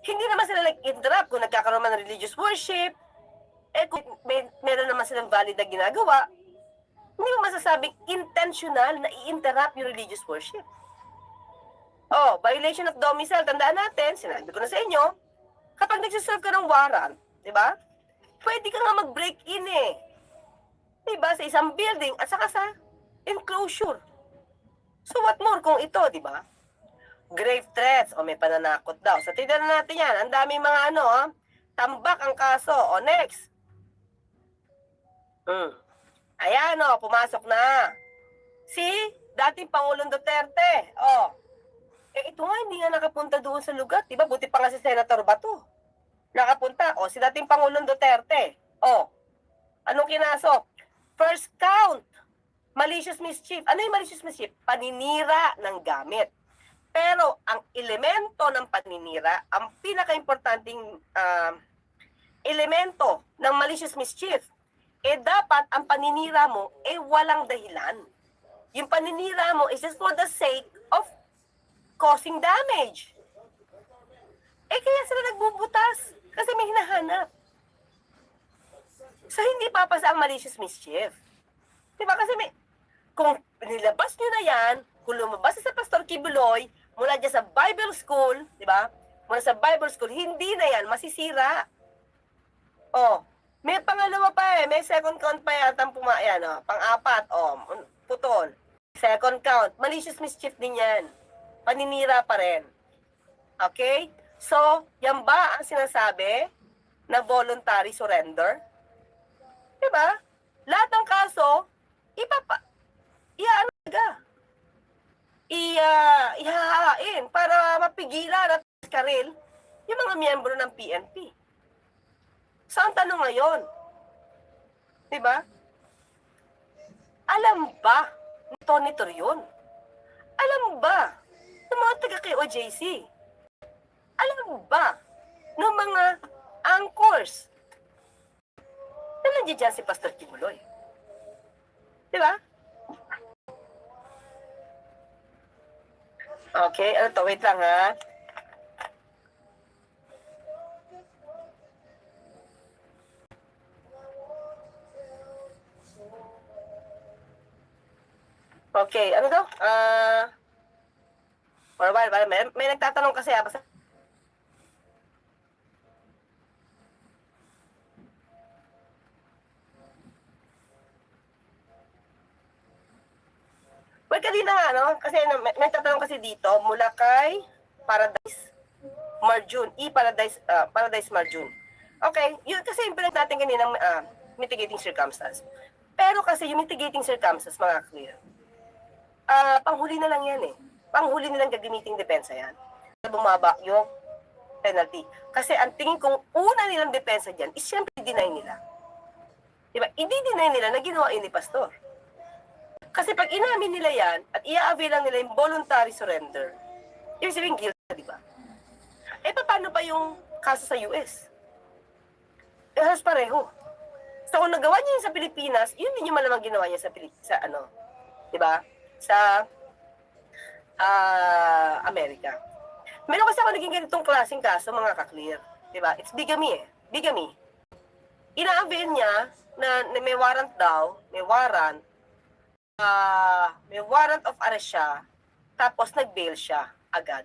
Hindi naman sila nag-interrupt kung nagkakaroon man ng religious worship, kung meron naman silang valid na ginagawa, hindi mo masasabing intentional na i-interrupt yung religious worship. Violation of domicile, tandaan natin, sinabi ko na sa inyo, kapag nagsiserve ka ng warrant, di ba? Pwede ka nga mag-break in eh. Di ba? Sa isang building at saka sa enclosure. So what more kung ito, di ba? Grave threats, may pananakot daw. So tignan natin yan, ang daming mga tambak ang kaso. Next. Ayan pumasok na. Si dating Pangulong Duterte. Ito nga, hindi nga nakapunta doon sa lugar. Diba? Buti pa nga si Senator Bato. Nakapunta. Si dating Pangulong Duterte. Anong kinasok? First count. Malicious mischief. Ano yung malicious mischief? Paninira ng gamit. Pero ang elemento ng paninira, ang pinaka-importanting elemento ng malicious mischief, dapat ang paninira mo walang dahilan. Yung paninira mo is just for the sake of causing damage. Kaya sila nagbubutas kasi may hinahanap. So hindi papasa ang malicious mischief. Diba? Kasi kung nilabas nyo na yan, kung lumabas sa Pastor Kibuloy, mula dyan sa Bible School, diba? Mula sa Bible School, hindi na yan masisira. May pangalawa pa may second count pa yata pang-apat, putol. Second count, malicious mischief din yan. Paninira pa rin. Okay? So, yan ba ang sinasabi na voluntary surrender? Diba? Lahat ng kaso, ihahain para mapigilan at karil yung mga miyembro ng PNP. So, ang tanong ngayon, diba? Alam ba ni Tony Torion? Alam ba ng mga taga-KOJC? Alam ba ng mga anchors na nandiyan dyan si Pastor Kibuloy? Diba? Okay, wait lang ha. Okay, ano daw? For a while, may nagtatanong kasi basta. Well, kanina nga, kasi may nagtatanong kasi dito, mula kay Paradise Marjun, Paradise Marjun. Okay, yun kasi yung pinag natin kanina mitigating circumstance. Pero kasi yung mitigating circumstance, mga clear, panghuli na lang yan eh. Panghuli nilang gagamiting depensa yan. Bumaba yung penalty. Kasi ang tingin kong una nilang depensa dyan is siyempre i-deny nila. Diba? I-deny nila na ginawa yun ni Pastor. Kasi pag inamin nila yan at i-avail lang nila yung voluntary surrender, yung sabihin guilty, diba? Paano pa yung kaso sa US? Halos pareho. So kung nagawa niya yun sa Pilipinas, yun din yung malamang ginawa niya sa ano, 'di ba? Sa Amerika. Meron kasi ako naging ganitong klaseng kaso, mga ka-clear, 'di ba? It's bigamy eh. Bigamy. Ina-avail niya na may warrant daw, may warrant of arrest siya, tapos nag-bail siya agad.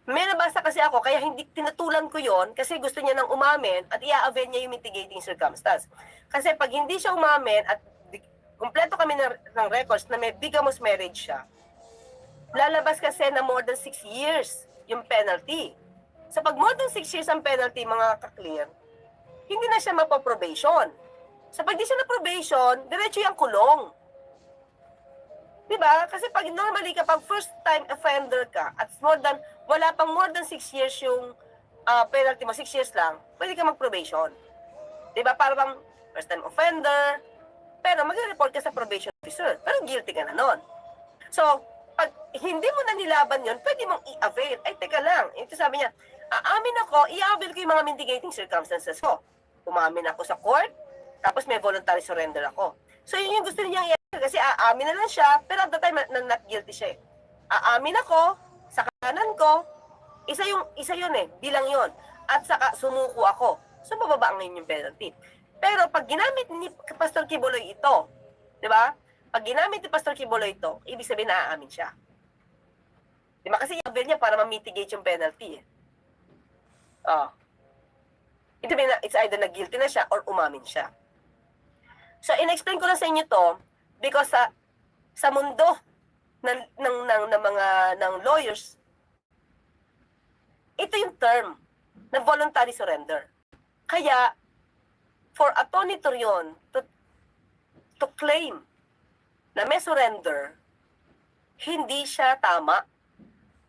May nabasa kasi ako, kaya hindi tinatulan ko yon kasi gusto niya nang umamin at i-avail niya yung mitigating circumstance. Kasi pag hindi siya umamin at kumpleto kami ng records na may bigamous marriage siya, lalabas kasi na more than 6 years yung penalty. So pag more than 6 years ang penalty, mga ka-clear, hindi na siya mapaprobation. So pag di siya na probation, diretso yung kulong. Diba? Kasi pag normally kapag first time offender ka at wala pang more than 6 years yung penalty mo, 6 years lang, pwede ka mag-probation. Diba? Para bang first time offender, pero mag-report ka sa probation officer, pero guilty ka na nun. So, pag hindi mo na nilaban yun, pwede mong i-avail. Ay, teka lang. Ito sabi niya, aamin ako, i-avail ko yung mga mitigating circumstances ko. Umamin ako sa court, tapos may voluntary surrender ako. So, yun yung gusto niya kasi aamin na lang siya, pero at the time, not guilty siya eh. Aamin ako, sa kanan ko, isa yun eh, bilang yun. At saka sumuko ako. So, bababa ang ngayon yung penalty. Pero pag ginamit ni Pastor Kibuloy ito, di ba? Pag ginamit ni Pastor Kibuloy ito, ibig sabihin na aamin siya. Di ba? Kasi i-avail niya para ma-mitigate yung penalty eh. It's either na-guilty na siya or umamin siya. So, in-explain ko na sa inyo to because sa mundo ng lawyers, ito yung term na voluntary surrender. Kaya, for Atty. Torion to claim na may surrender, hindi siya tama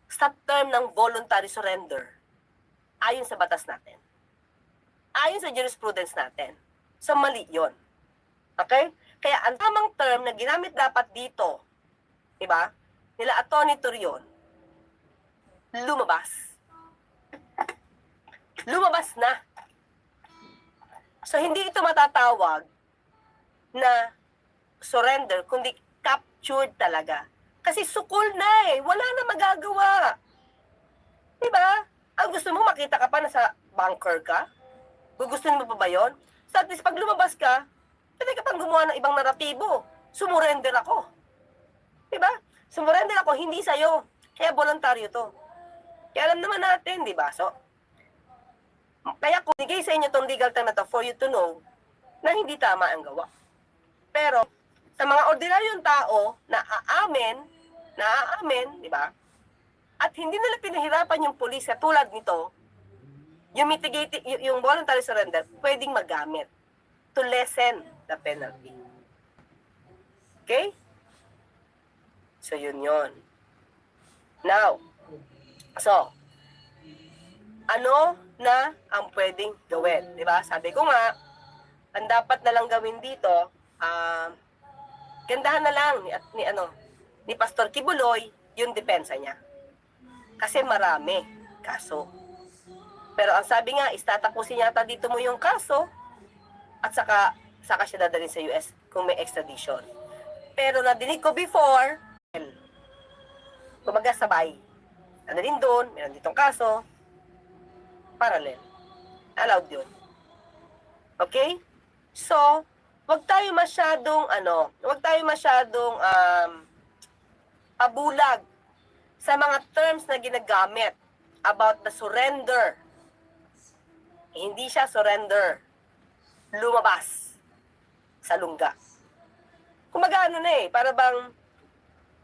sa term ng voluntary surrender ayon sa batas natin. Ayon sa jurisprudence natin. So, mali yun. Okay? Kaya ang tamang term na ginamit dapat dito, diba? Nila Atty. Torion, lumabas. Lumabas na. So, hindi ito matatawag na surrender, kundi captured talaga. Kasi sukol na eh. Wala na magagawa. Diba? Ang gusto mo, makita ka pa na sa bunker ka? Gugustuhin mo pa ba yun? So, at least pag lumabas ka, pwede ka pang gumawa ng ibang naratibo. Sumurrender ako. Diba? Sumurrender ako, hindi sa'yo. Kaya voluntaryo to. Kaya alam naman natin, diba? So, kaya kung nigay sa inyo itong legal term na to for you to know na hindi tama ang gawa. Pero, sa mga ordinaryong tao na aamin, di ba? At hindi nila pinahirapan yung pulis tulad nito, yung mitigating, yung voluntary surrender, pwedeng magamit to lessen the penalty. Okay? So, yun. Now, so, ano na ang pwedeng gawin? Diba? Sabi ko nga, ang dapat na lang gawin dito, gandahan na lang ni Pastor Kibuloy yung depensa niya. Kasi marami kaso. Pero ang sabi nga, istatapusin yata dito mo yung kaso at saka siya dadalhin sa US kung may extradition. Pero nadinig ko before, kumaga sabay. Ano din doon, meron ditong kaso, parallel. Allowed yun. Okay? So, wag tayo masyadong pabulag sa mga terms na ginagamit about the surrender. Hindi siya surrender. Lumabas sa lungga. Kumbaga para bang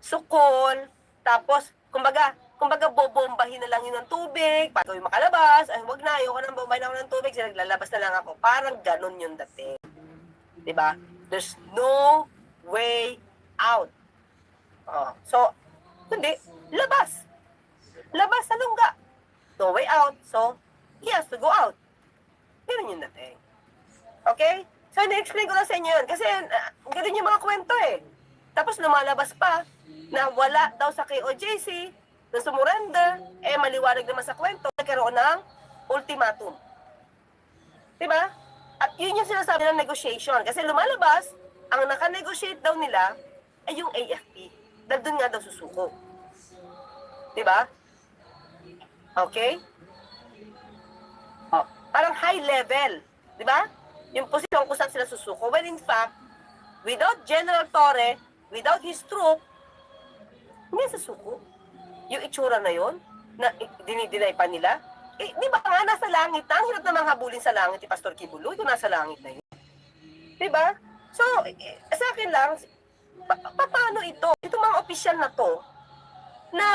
sukol, tapos kumbaga bobombahin na lang yun ng tubig, para gawin makalabas, ay wag na, ayoko nang bombahin ako ng tubig, so naglalabas na lang ako. Parang ganun yung dating. Diba? There's no way out. So, hindi, labas. Labas sa lungga. No way out, so, he has to go out. Ganun yung dating. Okay? So, ni-explain ko lang sa inyo yun, kasi ganun yung mga kwento eh. Tapos lumalabas pa, na wala daw sa KOJC, na sumurrender, maliwanag naman sa kwento, nagkaroon ng ultimatum. Diba? At yun yung sinasabi ng negotiation. Kasi lumalabas, ang naka-negotiate daw nila ay yung AFP. Dahil doon nga daw susuko. Diba? Okay? Oh, parang high level. Diba? Yung posisyon kung saan sila susuko. When in fact, without General Torre, without his troop, hindi susuko. Yung itsura na yon na dinidinay pa nila, di ba nga nasa langit na? Ang hirap namang habulin sa langit ni Pastor Kibuloy kung nasa langit na yun. Di ba? So, sa akin lang, paano ito? Ito mga opisyal na to, na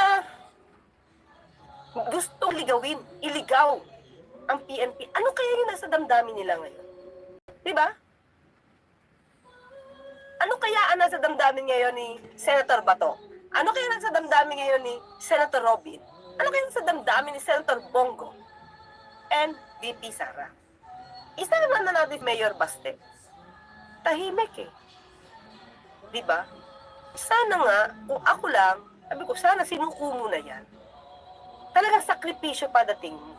gustong ligawin, iligaw ang PNP. Ano kaya yung nasa damdamin nila ngayon? Di ba? Ano kaya ang nasa damdamin ngayon ni Senator Bato? Ano kaya nasa damdamin ngayon ni Senator Robin? Ano kaya nasa damdamin ni Senator Bongo? And VP Sara? Isa naman na natin Mayor Baste. Tahimik eh. Di ba? Sana nga, kung ako lang, sabi ko, sana sinuko mo na yan. Talagang sakripisyo padating mo.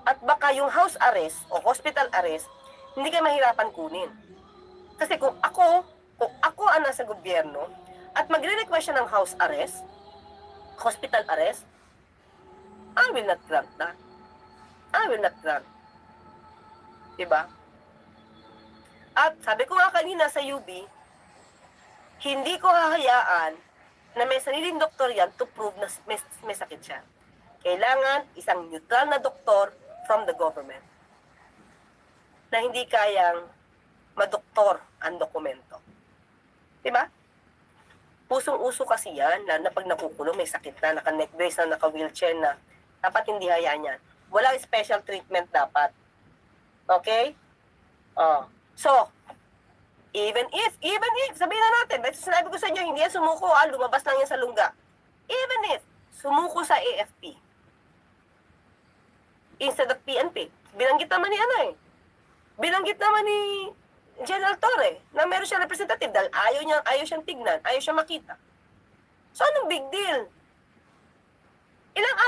At baka yung house arrest o hospital arrest, hindi ka mahirapan kunin. Kasi kung ako ang nasa gobyerno, at magre-request siya ng house arrest, hospital arrest, I will not grant that. I will not grant. Diba? At sabi ko nga kanina sa UB, hindi ko hahayaan na may sariling doktor yan to prove na may sakit siya. Kailangan isang neutral na doktor from the government na hindi kayang madoktor ang dokumento. Diba? Pusong-uso kasi yan, lalo na pag nakukulong, may sakit na, naka-neck brace na, naka-wheelchair na, dapat hindi hayaan yan. Walang special treatment dapat. Okay? So, even if, sabihin na natin, dahil sinabi ko sa inyo, hindi yan sumuko, lumabas lang yan sa lungga. Even if, sumuko sa AFP, instead of PNP, binanggit naman ni binanggit naman ni General Torre na meron siyang representative dahil ayaw siyang tignan, ayaw siyang makita. So, anong big deal? Ilang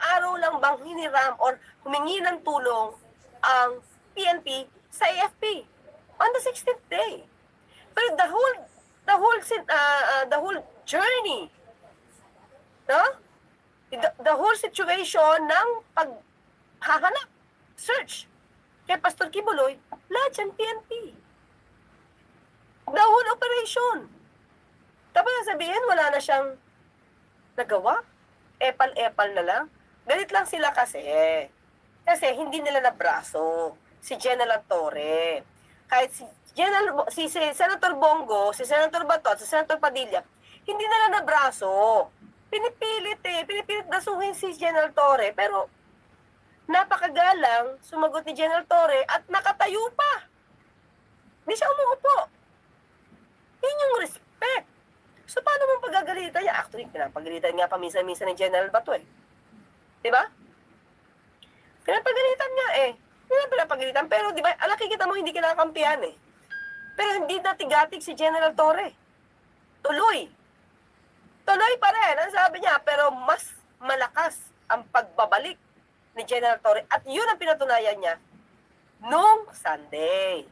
araw lang bang hiniram or humingi ng tulong ang PNP sa AFP on the 16th day? Pero the whole journey, no? The whole situation ng paghahanap, search kay Pastor Kibuloy, lahat yan PNP. The whole operation. Tapos sabihin, wala na siyang nagawa. Epal-epal na lang. Galit lang sila kasi. Kasi hindi nila nabraso si General Torre. Kahit si Senator Bongo, si Senator Bato, si Senator Padilla, hindi nila nabraso. Pinipilit brasuhin si General Torre. Pero napakagalang sumagot ni General Torre at nakatayo pa. Hindi siya umuupo. Yun yung respect. So, paano mong pagagalitan niya? Actually, pinapagalitan nga paminsan-minsan ni General Bato eh. Diba? Pinapagalitan nga eh. Pinapagalitan. Pero diba, nakikita mo hindi kinakampihan eh. Pero hindi natigatig si General Torre. Tuloy. Tuloy pa rin. Ang sabi niya, pero mas malakas ang pagbabalik ni General Torre. At yun ang pinatunayan niya nung Sunday.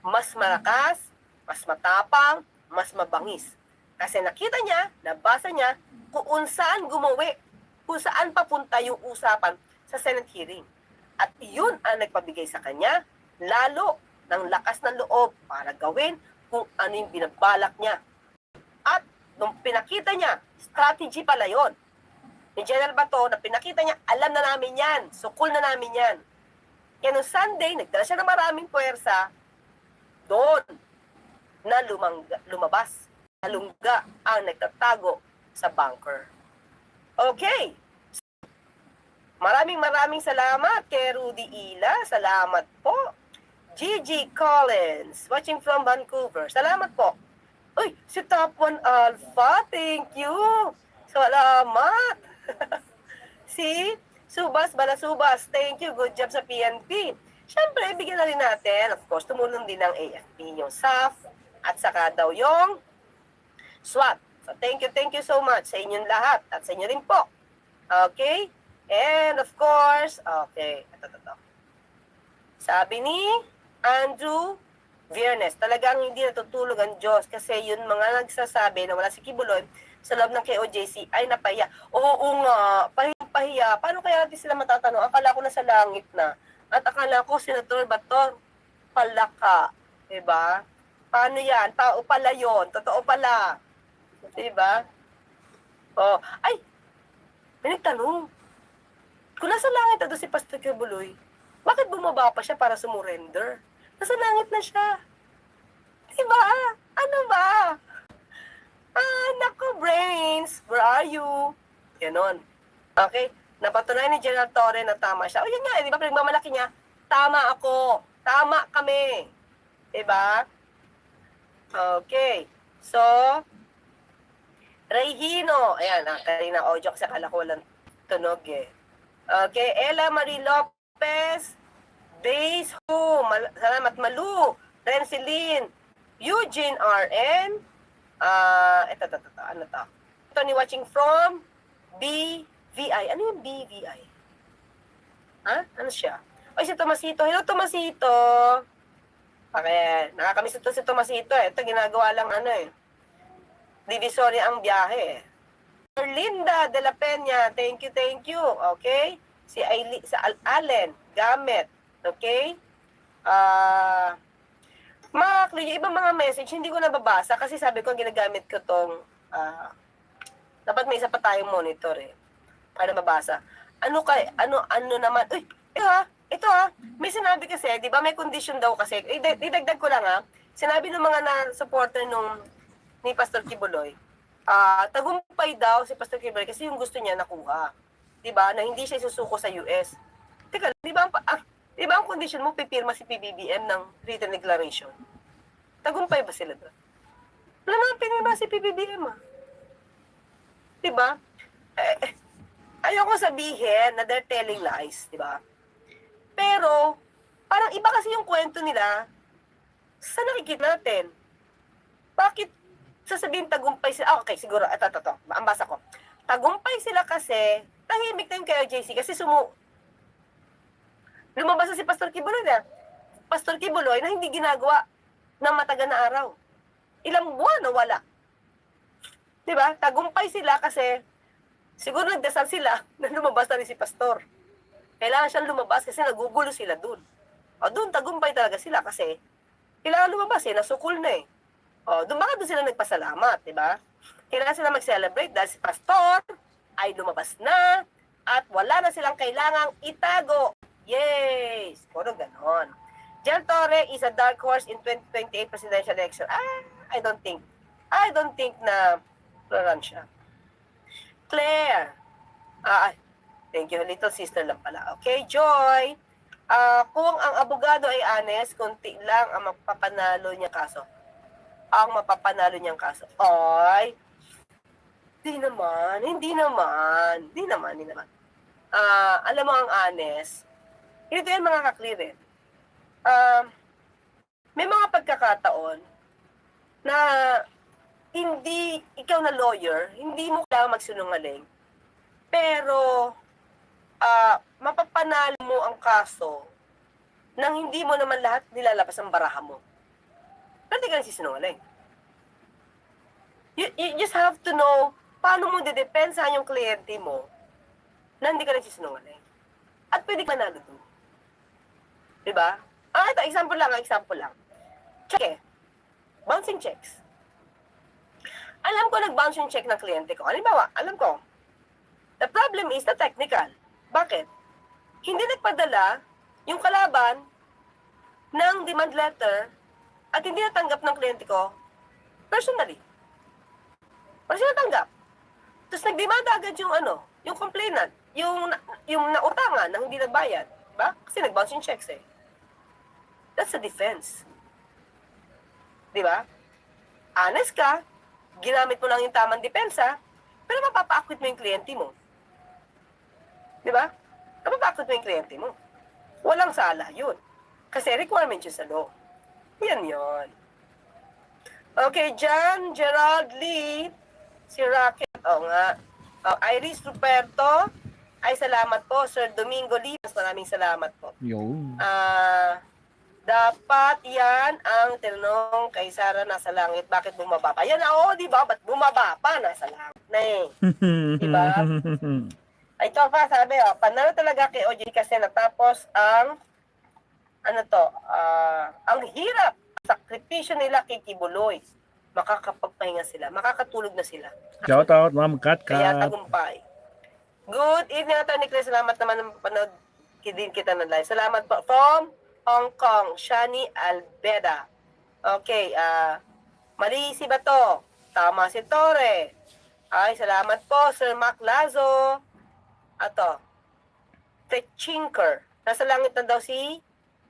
Mas malakas, mas matapang, mas mabangis. Kasi nakita niya, nabasa niya, kung saan gumawi, kung saan papunta yung usapan sa Senate hearing. At yun ang nagpabigay sa kanya, lalo ng lakas ng loob para gawin kung ano yung binabalak niya. At nung pinakita niya, strategy pala yun, ni General Bato, na pinakita niya, alam na namin yan, sukul na namin yan. Kaya nung Sunday, nagdala siya ng maraming puwersa, doon na lumabas, halungga ang nagtatago sa bunker. Okay. Maraming salamat kay Rudy Ila. Salamat po. Gigi Collins, watching from Vancouver. Salamat po. Uy, si Top 1 Alpha, thank you. Salamat. Si Subas Balasubas, thank you. Good job sa PNP. Siyempre, bigyan na rin natin, of course, tumulong din ng AFP, yung SAF, at saka daw yung SWAT. So, thank you so much sa inyong lahat, at sa inyo rin po. Okay? And of course, okay, ito. Sabi ni Andrew Viernes, talagang hindi natutulog ang Diyos kasi yun mga nagsasabi na wala si Kibuloy sa loob ng KOJC ay napahiya. Oo nga, pahiya. Paano kaya natin sila matatanong? Akala ko nasa langit na. At akala ko, Senator Bator, palaka. Diba? Paano yan? Tao pala yun. Totoo pala. Diba? Oh, ay, may nagtanong. Kung nasa langit na doon si Pastor Kibuloy, bakit bumaba pa siya para sumurrender? Nasa langit na siya. Diba? Ano ba? Nako, brains. Where are you? Ganon. Okay? Napatunayan ni General Torre na tama siya. O yun nga, di ba? Pinagmamalaki niya, tama ako. Tama kami. Diba? Okay. So, Regino. Ayan, kanina audio kasi akala ko walang tunog eh. Okay, Ella Marie Lopez. Days Who. Salamat Malu. Renceline. Eugene RN. Ito. Ano to? Tony watching from BVI. Ano yung BVI? Ha? Ano siya? Ay, si Tomasito. Hello, Tomasito. Okay. Nakakamiss ito si Tomasito eh. Ito, ginagawa lang ano eh. Divisory ang biyahe eh. Linda de la Peña. Thank you. Okay? Si Allen. Gamit. Okay? Mga clue, yung ibang mga message, hindi ko nababasa kasi sabi ko, ginagamit ko tong, dapat may isa pa tayong monitor eh, para mabasa. Ano naman, uy, ito ha, may sinabi kasi, di ba may condition daw kasi, didagdag ko lang ha, sinabi ng mga na-supporter ni Pastor Kibuloy, tagumpay daw si Pastor Kibuloy kasi yung gusto niya nakuha. Di ba, na hindi siya susuko sa US. Teka, di ba ang condition mo, pipirma si PBBM ng written declaration? Tagumpay ba sila doon? Wala naman pinirma si PBBM Diba? Ayoko sabihin na they're telling lies, diba? Pero, parang iba kasi yung kwento nila sa nakikita natin. Bakit sasabihin tagumpay sila? Okay, siguro, ito. Ang basa ko. Tagumpay sila kasi, tahimik na yung KOJC kasi lumabas na si Pastor Kibuloy na hindi ginagawa ng matagal na araw. Ilang buwan na wala. Diba? Tagumpay sila kasi siguro nagdasal sila na lumabas na rin si Pastor. Kailangan siyang lumabas kasi nagugulo sila dun. O dun, tagumpay talaga sila kasi kailangan lumabas nasukul na eh. O, dun baka dun sila nagpasalamat, diba? Kailangan sila mag-celebrate dahil si Pastor ay lumabas na at wala na silang kailangang itago. Yes! Puro ganon. Jan Torre is a dark horse in 2028 presidential election. I don't think na run siya. Claire. Thank you. Little sister lang pala. Okay, Joy. Kung ang abogado ay honest, konti lang ang mapapanalo niya kaso. Ang mapapanalo niyang kaso. Ay, hindi naman. Alam mo ang honest, ito yan mga kaklirin. May mga pagkakataon na hindi, ikaw na lawyer, hindi mo kailangan magsinungaling. Pero, mapapanalo mo ang kaso nang hindi mo naman lahat nilalabas ang baraha mo. Pero hindi ka nagsisinungaling. You just have to know paano mo didepensahan yung kliyente mo na hindi ka nagsisinungaling. At pwede ka manalo doon. Diba? Ito, example lang. Check bouncing checks. Alam ko nag-bounce yung check ng kliyente ko. Halimbawa, alam ko, the problem is the technical. Bakit? Hindi nagpadala yung kalaban ng demand letter at hindi natanggap ng kliyente ko personally. Kasi natanggap. Tapos nagdemanda agad yung complainant, yung nautangan na hindi nagbayad. Diba? Kasi nag-bounce yung checks eh. That's a defense. Diba? Honest ka, ginamit mo lang yung tamang depensa, pero mapapa-acquit mo yung kliyente mo. Diba? Mapapa-acquit mo yung kliyente mo. Walang sala yun. Kasi requirement yun sa law. Yan yun. Okay, John, Gerald Lee, si Racket, Iris Ruperto, Ay, salamat po, Sir Domingo Limas. Maraming salamat po. Yun. Dapat yan ang tinanong kay Sarah nasa langit. Bakit bumaba pa? Yan, oo, di ba? Ba't bumaba pa? Nasa langit na eh. Diba? Ito pa, sabi, panalo talaga kay OJ kasi natapos ang ang hirap, sakripisyo nila kay Kibuloy. Makakapagpahinga sila, makakatulog na sila. Shout out, Ma'am Kat Kaya Kat. tagumpay. Good evening, Atty. Claire. Salamat naman ng panood din kita ng live. Salamat po. From Hong Kong, Shani Albeda. Okay, mali si Bato. Tama si Torre. Ay, salamat po, Sir Mac Lazo. Ato, Techinker. Nasa langit na daw si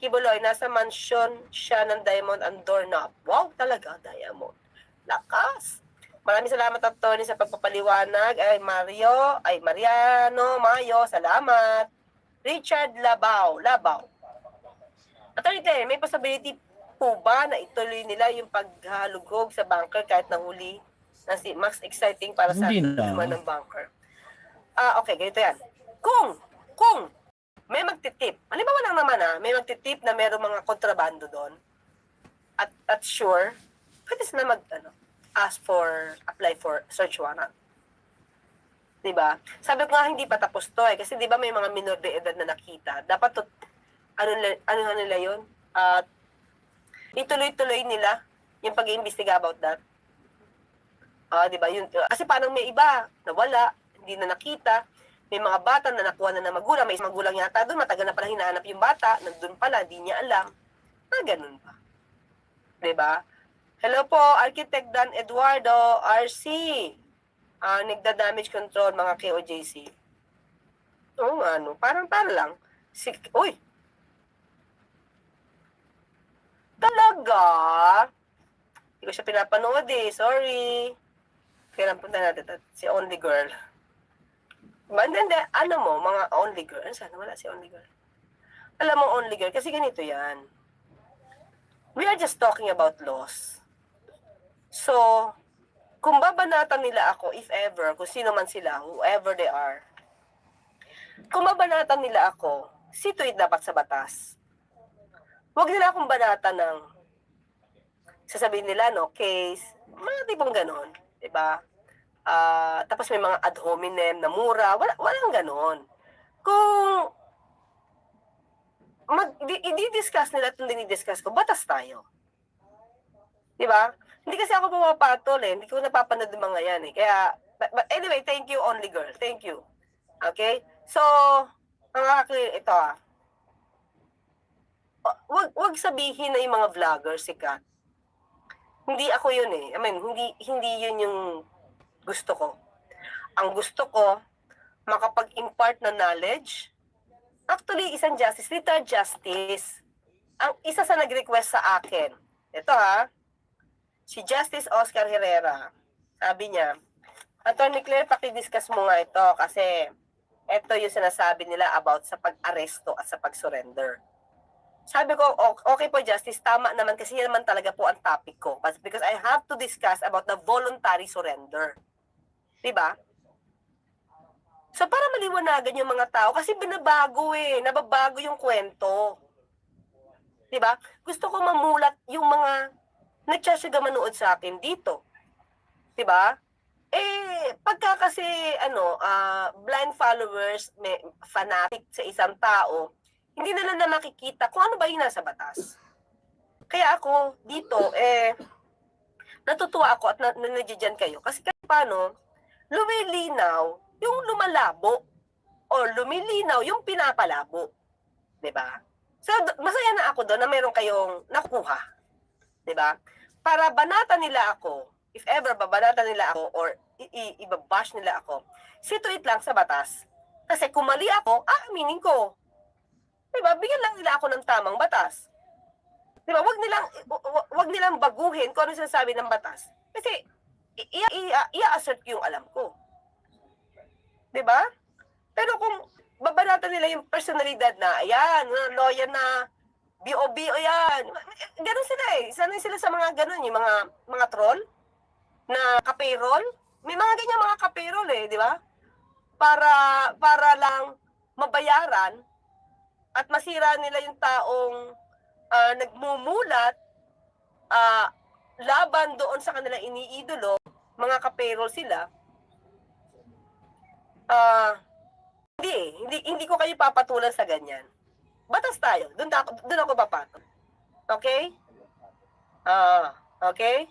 Kibuloy. Nasa mansion siya ng Diamond and Doorknob. Wow, talaga, Diamond. Lakas. Maraming salamat, Tony, sa pagpapaliwanag. Mariano Mayo, salamat. Richard Labaw. Attorney Claire, may possibility po ba na ituloy nila yung paghalugog sa bunker kahit nahuli na si Max Exciting para sa Hindi na. luma ng bunker? Okay, ganito yan. Kung may magtitip, halimbawa lang naman may magtitip na mayroong mga kontrabando doon, at sure, pwede sila apply for search warrant. Diba? Sabi ko nga hindi pa tapos to kasi diba may mga minor de edad na nakita. Dapat ano nila yun? Ituloy-tuloy nila yung pag-iimbestiga about that. Diba? Yun, kasi parang may iba nawala, hindi na nakita. May mga bata na nakuha na ng magulang. May isang magulang yata doon, matagal na pala hinahanap yung bata, nandun pala, di niya alam. Ganun pa. Diba? Hello po, Architect Dan Eduardo, RC. Nagda-damage control, mga KOJC. Oo, parang lang. Uy! Talaga? Hindi ko siya pinapanood sorry. Kaya lang punta natin si Only Girl. Hindi, mga Only Girl. Sana wala si Only Girl. Alam mo, Only Girl, kasi ganito yan. We are just talking about laws. So, kung babanatan nila ako, if ever, kung sino man sila, whoever they are, kung babanatan nila ako, situate dapat sa batas. Huwag nila akong banatan ng sasabihin nila, case, mga tipong ganon, diba? Tapos may mga ad hominem na mura, walang ganon. Kung i-discuss nila itong dinidiscuss ko, batas tayo. Diba? Hindi kasi ako pumapatol hindi ko napapanood ng mga yan Kaya, but anyway, thank you, Only Girl. Thank you. Okay? So, clear ito Wag sabihin na yung mga vloggers sikat. Hindi ako yun I mean, hindi yun yung gusto ko. Ang gusto ko, makapag-impart na knowledge. Actually, isang justice, retired justice. Ang isa sa nag-request sa akin, ito si Justice Oscar Herrera. Sabi niya, Attorney Claire, pakidiscuss mo nga ito kasi ito yung sinasabi nila about sa pag-aresto at sa pag-surrender. Sabi ko, okay po, Justice, tama naman kasi yan naman talaga po ang topic ko. Because I have to discuss about the voluntary surrender. Diba? So, para maliwanagan yung mga tao, kasi binabago nababago yung kwento. Diba? Gusto ko mamulat yung mga nagtsasyaga manood sa akin dito. Diba? Pagka kasi, blind followers, may fanatic sa isang tao, hindi nila na makikita kung ano ba yung nasa batas. Kaya ako, dito, natutuwa ako at nandiyan kayo. Kasi kahit paano, lumilinaw yung lumalabo o lumilinaw yung pinapalabo. Diba? So, masaya na ako doon na meron kayong nakukuha. Diba? Para banatan nila ako, if ever babanatan nila ako or ibabash nila ako, situate lang sa batas. Kasi kung mali ako, aaminin ko. Diba? Bigyan lang nila ako ng tamang batas. Diba? Wag nilang baguhin kung ano sinasabi ng batas. Kasi, i-assert ko yung alam ko. Diba? Pero kung babanatan nila yung personalidad na, ayan, lawyer na, BOB, o yan. Ganun sila Sanay sila sa mga ganun, yung mga troll na kapayroll. May mga ganyan mga kapayroll di ba? para lang mabayaran at masira nila yung taong nagmumulat laban doon sa kanilang iniidolo, mga ka-payroll sila. Hindi ko kayo papatulan sa ganyan. Batas tayo. Doon ako papatol. Okay? Okay?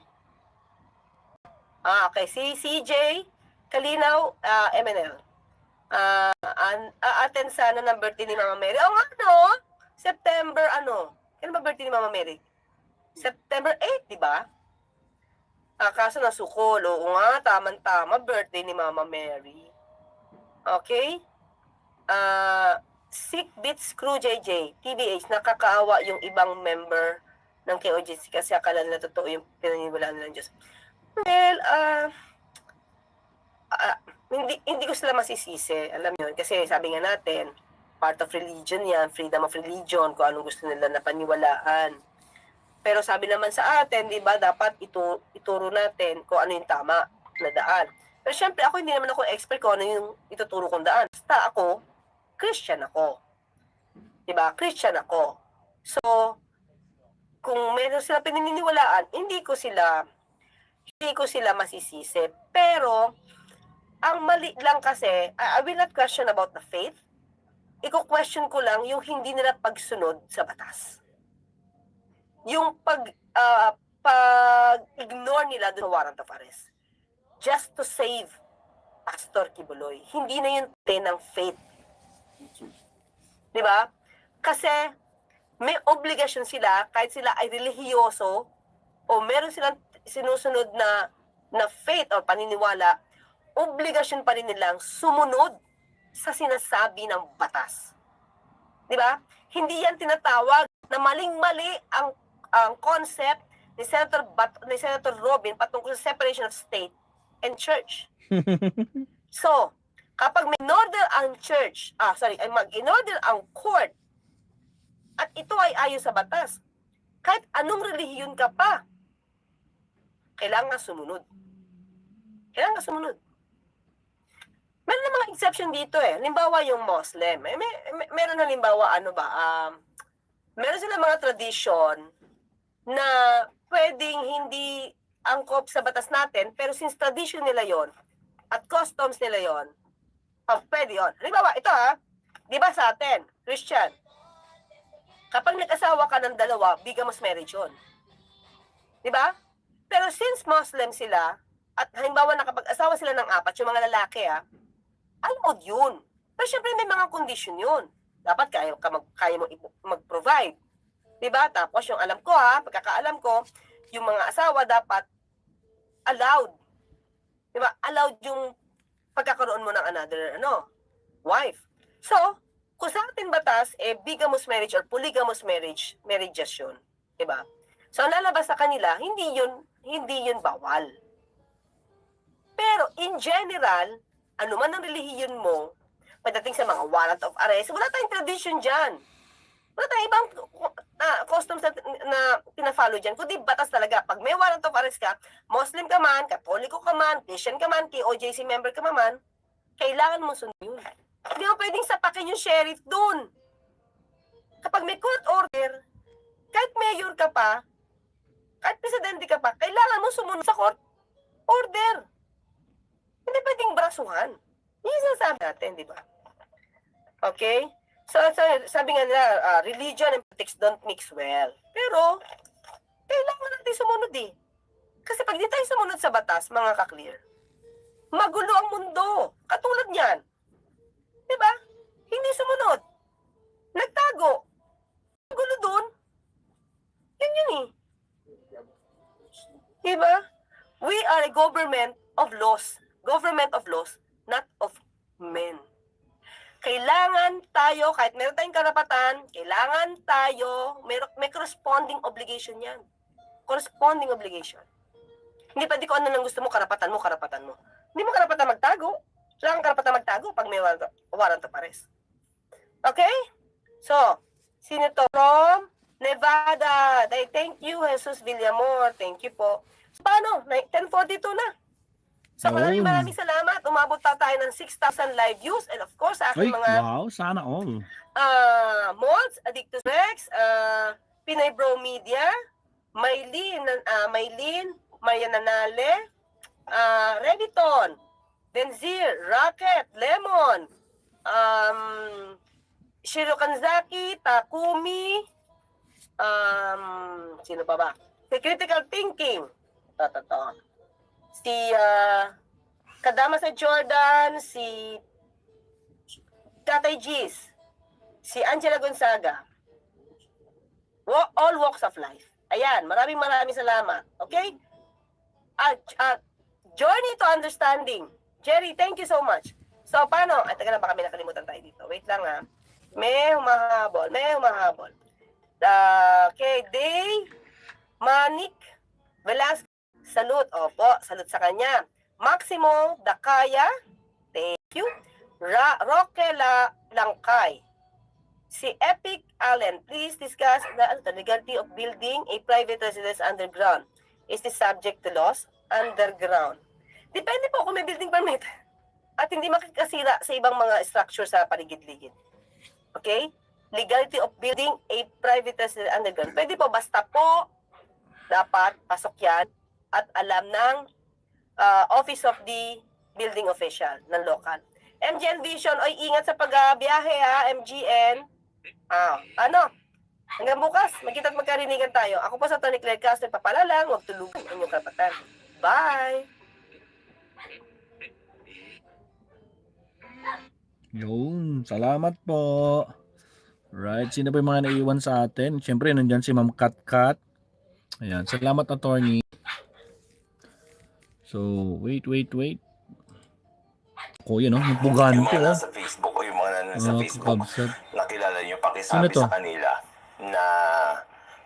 Okay. Si CJ Kalinaw, MNL. Attend sana ng birthday ni Mama Mary. September, kailan ba birthday ni Mama Mary? September 8, di ba? Kaso nasukol. Oo nga, tama-tama, birthday ni Mama Mary. Okay? Sick Beats Crew JJ, TBH, nakakaawa yung ibang member ng KOJC kasi akala nila totoo yung pinaniwalaan nila ng Diyos. Well, hindi ko sila masisisi, alam yun, kasi sabi nga natin, part of religion yan, freedom of religion, kung anong gusto nila na paniwalaan. Pero sabi naman sa atin, di ba, dapat ituro natin kung ano yung tama na daan. Pero syempre, ako hindi naman ako expert kung ano yung ituturo kong daan. Basta ako, Christian ako. Di ba? Christian ako. So, kung meron sila pininiwalaan, hindi ko sila masisisi. Pero, ang mali lang kasi, I will not question about the faith. Iko-question ko lang yung hindi nila pagsunod sa batas. Yung pag-ignore nila doon sa warrant of arrest. Just to save Pastor Kibuloy. Hindi na yun ng faith. Di ba? Kasi may obligasyon sila, kahit sila ay relihiyoso, o meron silang sinusunod na faith o paniniwala, obligasyon pa rin nilang sumunod sa sinasabi ng batas. Di ba? Hindi yan tinatawag na maling-mali ang concept ni Senator Robin patungkol sa separation of state and church. So, kapag in-order ang church, mag-in-order ang court, at ito ay ayon sa batas, kahit anong relihiyon ka pa, kailangan sumunod. Kailangan sumunod. Meron na mga exception dito eh. Halimbawa yung Muslim. Meron na halimbawa, meron sila mga tradition na pwedeng hindi angkop sa batas natin, pero since tradition nila yon at customs nila yon, pwede yun. Halimbawa, ito di ba sa atin, Christian, kapag nag-asawa ka ng dalawa, bigamous marriage yun. Di ba? Pero since Muslim sila, at halimbawa nakapag-asawa sila ng 4, yung mga lalaki allowed yun. Pero syempre may mga condition yun. Dapat kaya mo mag-provide. Diba? Tapos yung alam ko pagkakaalam ko, yung mga asawa dapat allowed. Diba? Allowed yung pagkakaroon mo ng another wife. So, kung sa ating batas, bigamous marriage or polygamous marriages yun. Diba? So, ang lalabas sa kanila, hindi yun bawal. Pero in general, ano man ang relihiyon mo, pagdating sa mga warrant of arrest, wala tayong tradition dyan. Wala tayong ibang customs na pina-follow dyan. Kundi batas talaga. Pag may warrant of arrest ka, Muslim ka man, Katoliko ka man, Christian ka man, KOJC member ka man, kailangan mo sundin yun. Hindi mo pwedeng sapakin yung sheriff dun. Kapag may court order, kahit mayor ka pa, kahit presidente ka pa, kailangan mo sumunod sa court order. Hindi pwedeng brasuhan. Yun yung sinasabi natin, di ba? Okay? So sabi nga nila, religion and politics don't mix well. Pero, kailangan natin sumunod Kasi pag di tayo sumunod sa batas, mga ka-clear, magulo ang mundo. Katulad niyan. Di ba? Hindi sumunod. Nagtago. Magulo dun. Yun Di ba? We are a government of laws. Government of laws, not of men. Kailangan tayo, kahit meron tayong karapatan, kailangan tayo, may corresponding obligation yan. Corresponding obligation. Hindi pwede kung ano nang gusto mo, karapatan mo. Hindi mo karapatan magtago. Wala kang karapatan magtago pag may warrant of arrest. Okay? So, sino to? From Nevada. Thank you, Jesus Villamor. Thank you po. So, paano? 10:42 na. So maraming Yun. maraming salamat. Umabot na tayo ng 6,000 live views. And of course, sa Ay, aking mga wow, sana all. Molds, Addictus Rex, Pinoy Bro Media, Maylin, Maria Nanale, Reviton, Denzir, Rocket, Lemon, Shiro Kanzaki, Takumi, sino pa ba? Si Critical Thinking, si Kadama sa Jordan, si Tatay G's, si Angela Gonzaga, all walks of life. Ayan, maraming salamat. Okay? Journey to Understanding. Jerry, thank you so much. So, paano? Ay, taga na, baka may nakalimutan tayo dito. Wait lang ha. May humahabol. Okay, Day, Manik, Velasquez, salute. Opo, salute sa kanya. Maximo Dakaya, thank you. Roquela Langkay. Si Epic Allen, please discuss the legality of building a private residence underground. Is this subject to laws? Underground. Depende po kung may building permit at hindi makikasira sa ibang mga structure sa paligid-ligid. Okay? Legality of building a private residence underground. Pwede po, basta po dapat pasok yan at alam ng Office of the Building Official ng local. MGN Vision, oy, ingat sa pagbiyahe ha, MGN. Hanggang bukas, magkita at magkarinigan tayo. Ako po sa Tony Claire Castro, papalalang, huwag tulugan ang inyong karapatan. Bye! Yun, salamat po. Right, sino pa yung mga naiwan sa atin? Siyempre, nandyan si Ma'am Kat. Ayan, salamat attorney. So, wait. Yun, Yung nagpugante, mga nasa Facebook o yung mga nanonood sa Facebook, kabsat. nakilala nyo, Sino pakisabi to? sa kanila na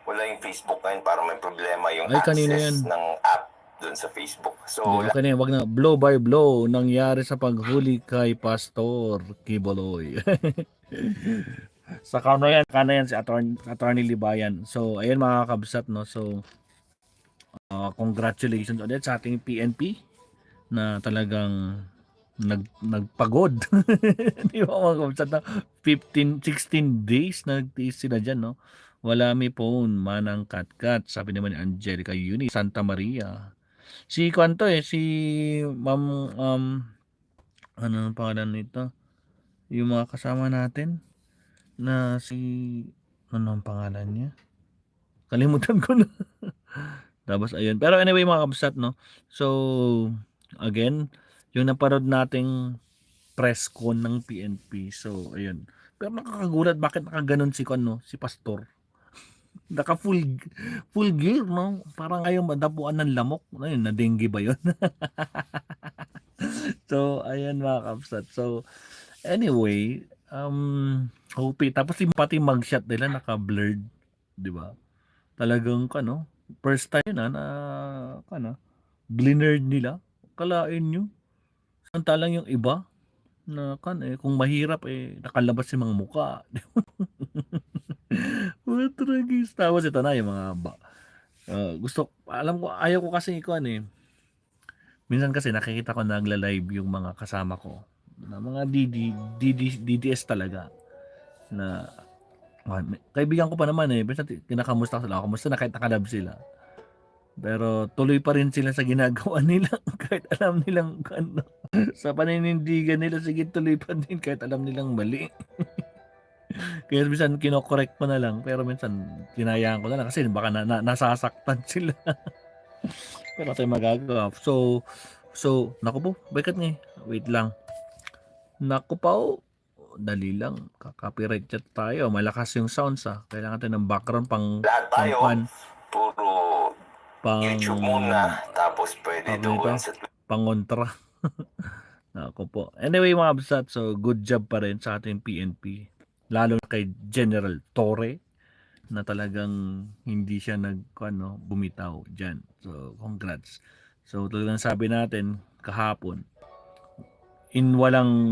wala yung Facebook ngayon para may problema yung Ay, kanino yan? access ng app dun sa Facebook. So, Okay na yan, wag na. Blow by blow nangyari sa paghuli kay Pastor Kiboloy. Sa kano yan si Attorney Libayan. So, ayun mga kabsat, no. So, congratulations ulit sa ating PNP na talagang nagpagod. Di ba mga kabsat, na 16 days nagtiis sila dyan, no. Wala may phone, manang kat-kat. Sabi naman ni Angelica Uni, Santa Maria. Si Kwanto si Ma'am, ano ang pangalan nito? Yung mga kasama natin na si, ano ang pangalan niya? Kalimutan ko na. Tapos ayun. Pero anyway mga kabsat, no? So, again, yung naparod nating press con ng PNP. So, ayun. Pero nakakagulat bakit nakaganon si si Pastor. Naka full gear, no? Parang ayaw madapuan ng lamok. Ayun, na dengue ba yun? So, ayan mga kapsat. So, anyway, hope. Tapos yung pati mugshot nila naka-blurred, di ba? Talagang, first time na, blurred nila. Kalain nyo. Samantalang yung iba, na, kung mahirap, nakalabas yung mga muka. Mga tragis. Tapos ito na yung mga ayaw ko kasi minsan kasi nakikita ko nagla-live yung mga kasama ko na mga DDS talaga na kaibigan ko pa naman basta kinakamusta ko sila, kamusta na kahit nakalab sila, pero tuloy pa rin sila sa ginagawa nila kahit alam nilang sa paninindigan nila, sige tuloy pa din kahit alam nilang mali. Kaya minsan kino-correct ko na lang, pero minsan tinayaan ko na lang kasi baka nasasaktan sila. Pero tayo magagawa. So naku po, bakit nga? Wait lang. Naku pa, dali lang. Copyright chat tayo. Malakas yung sounds Kailangan tayo ng background lahat tayo, puro YouTube muna, tapos pwede doon sa pangontra. Naku po. Anyway mga absat, so good job pa rin sa ating PNP. Lalo na kay General Torre na talagang hindi siya bumitaw dyan. So, congrats. So, talagang sabi natin kahapon, in walang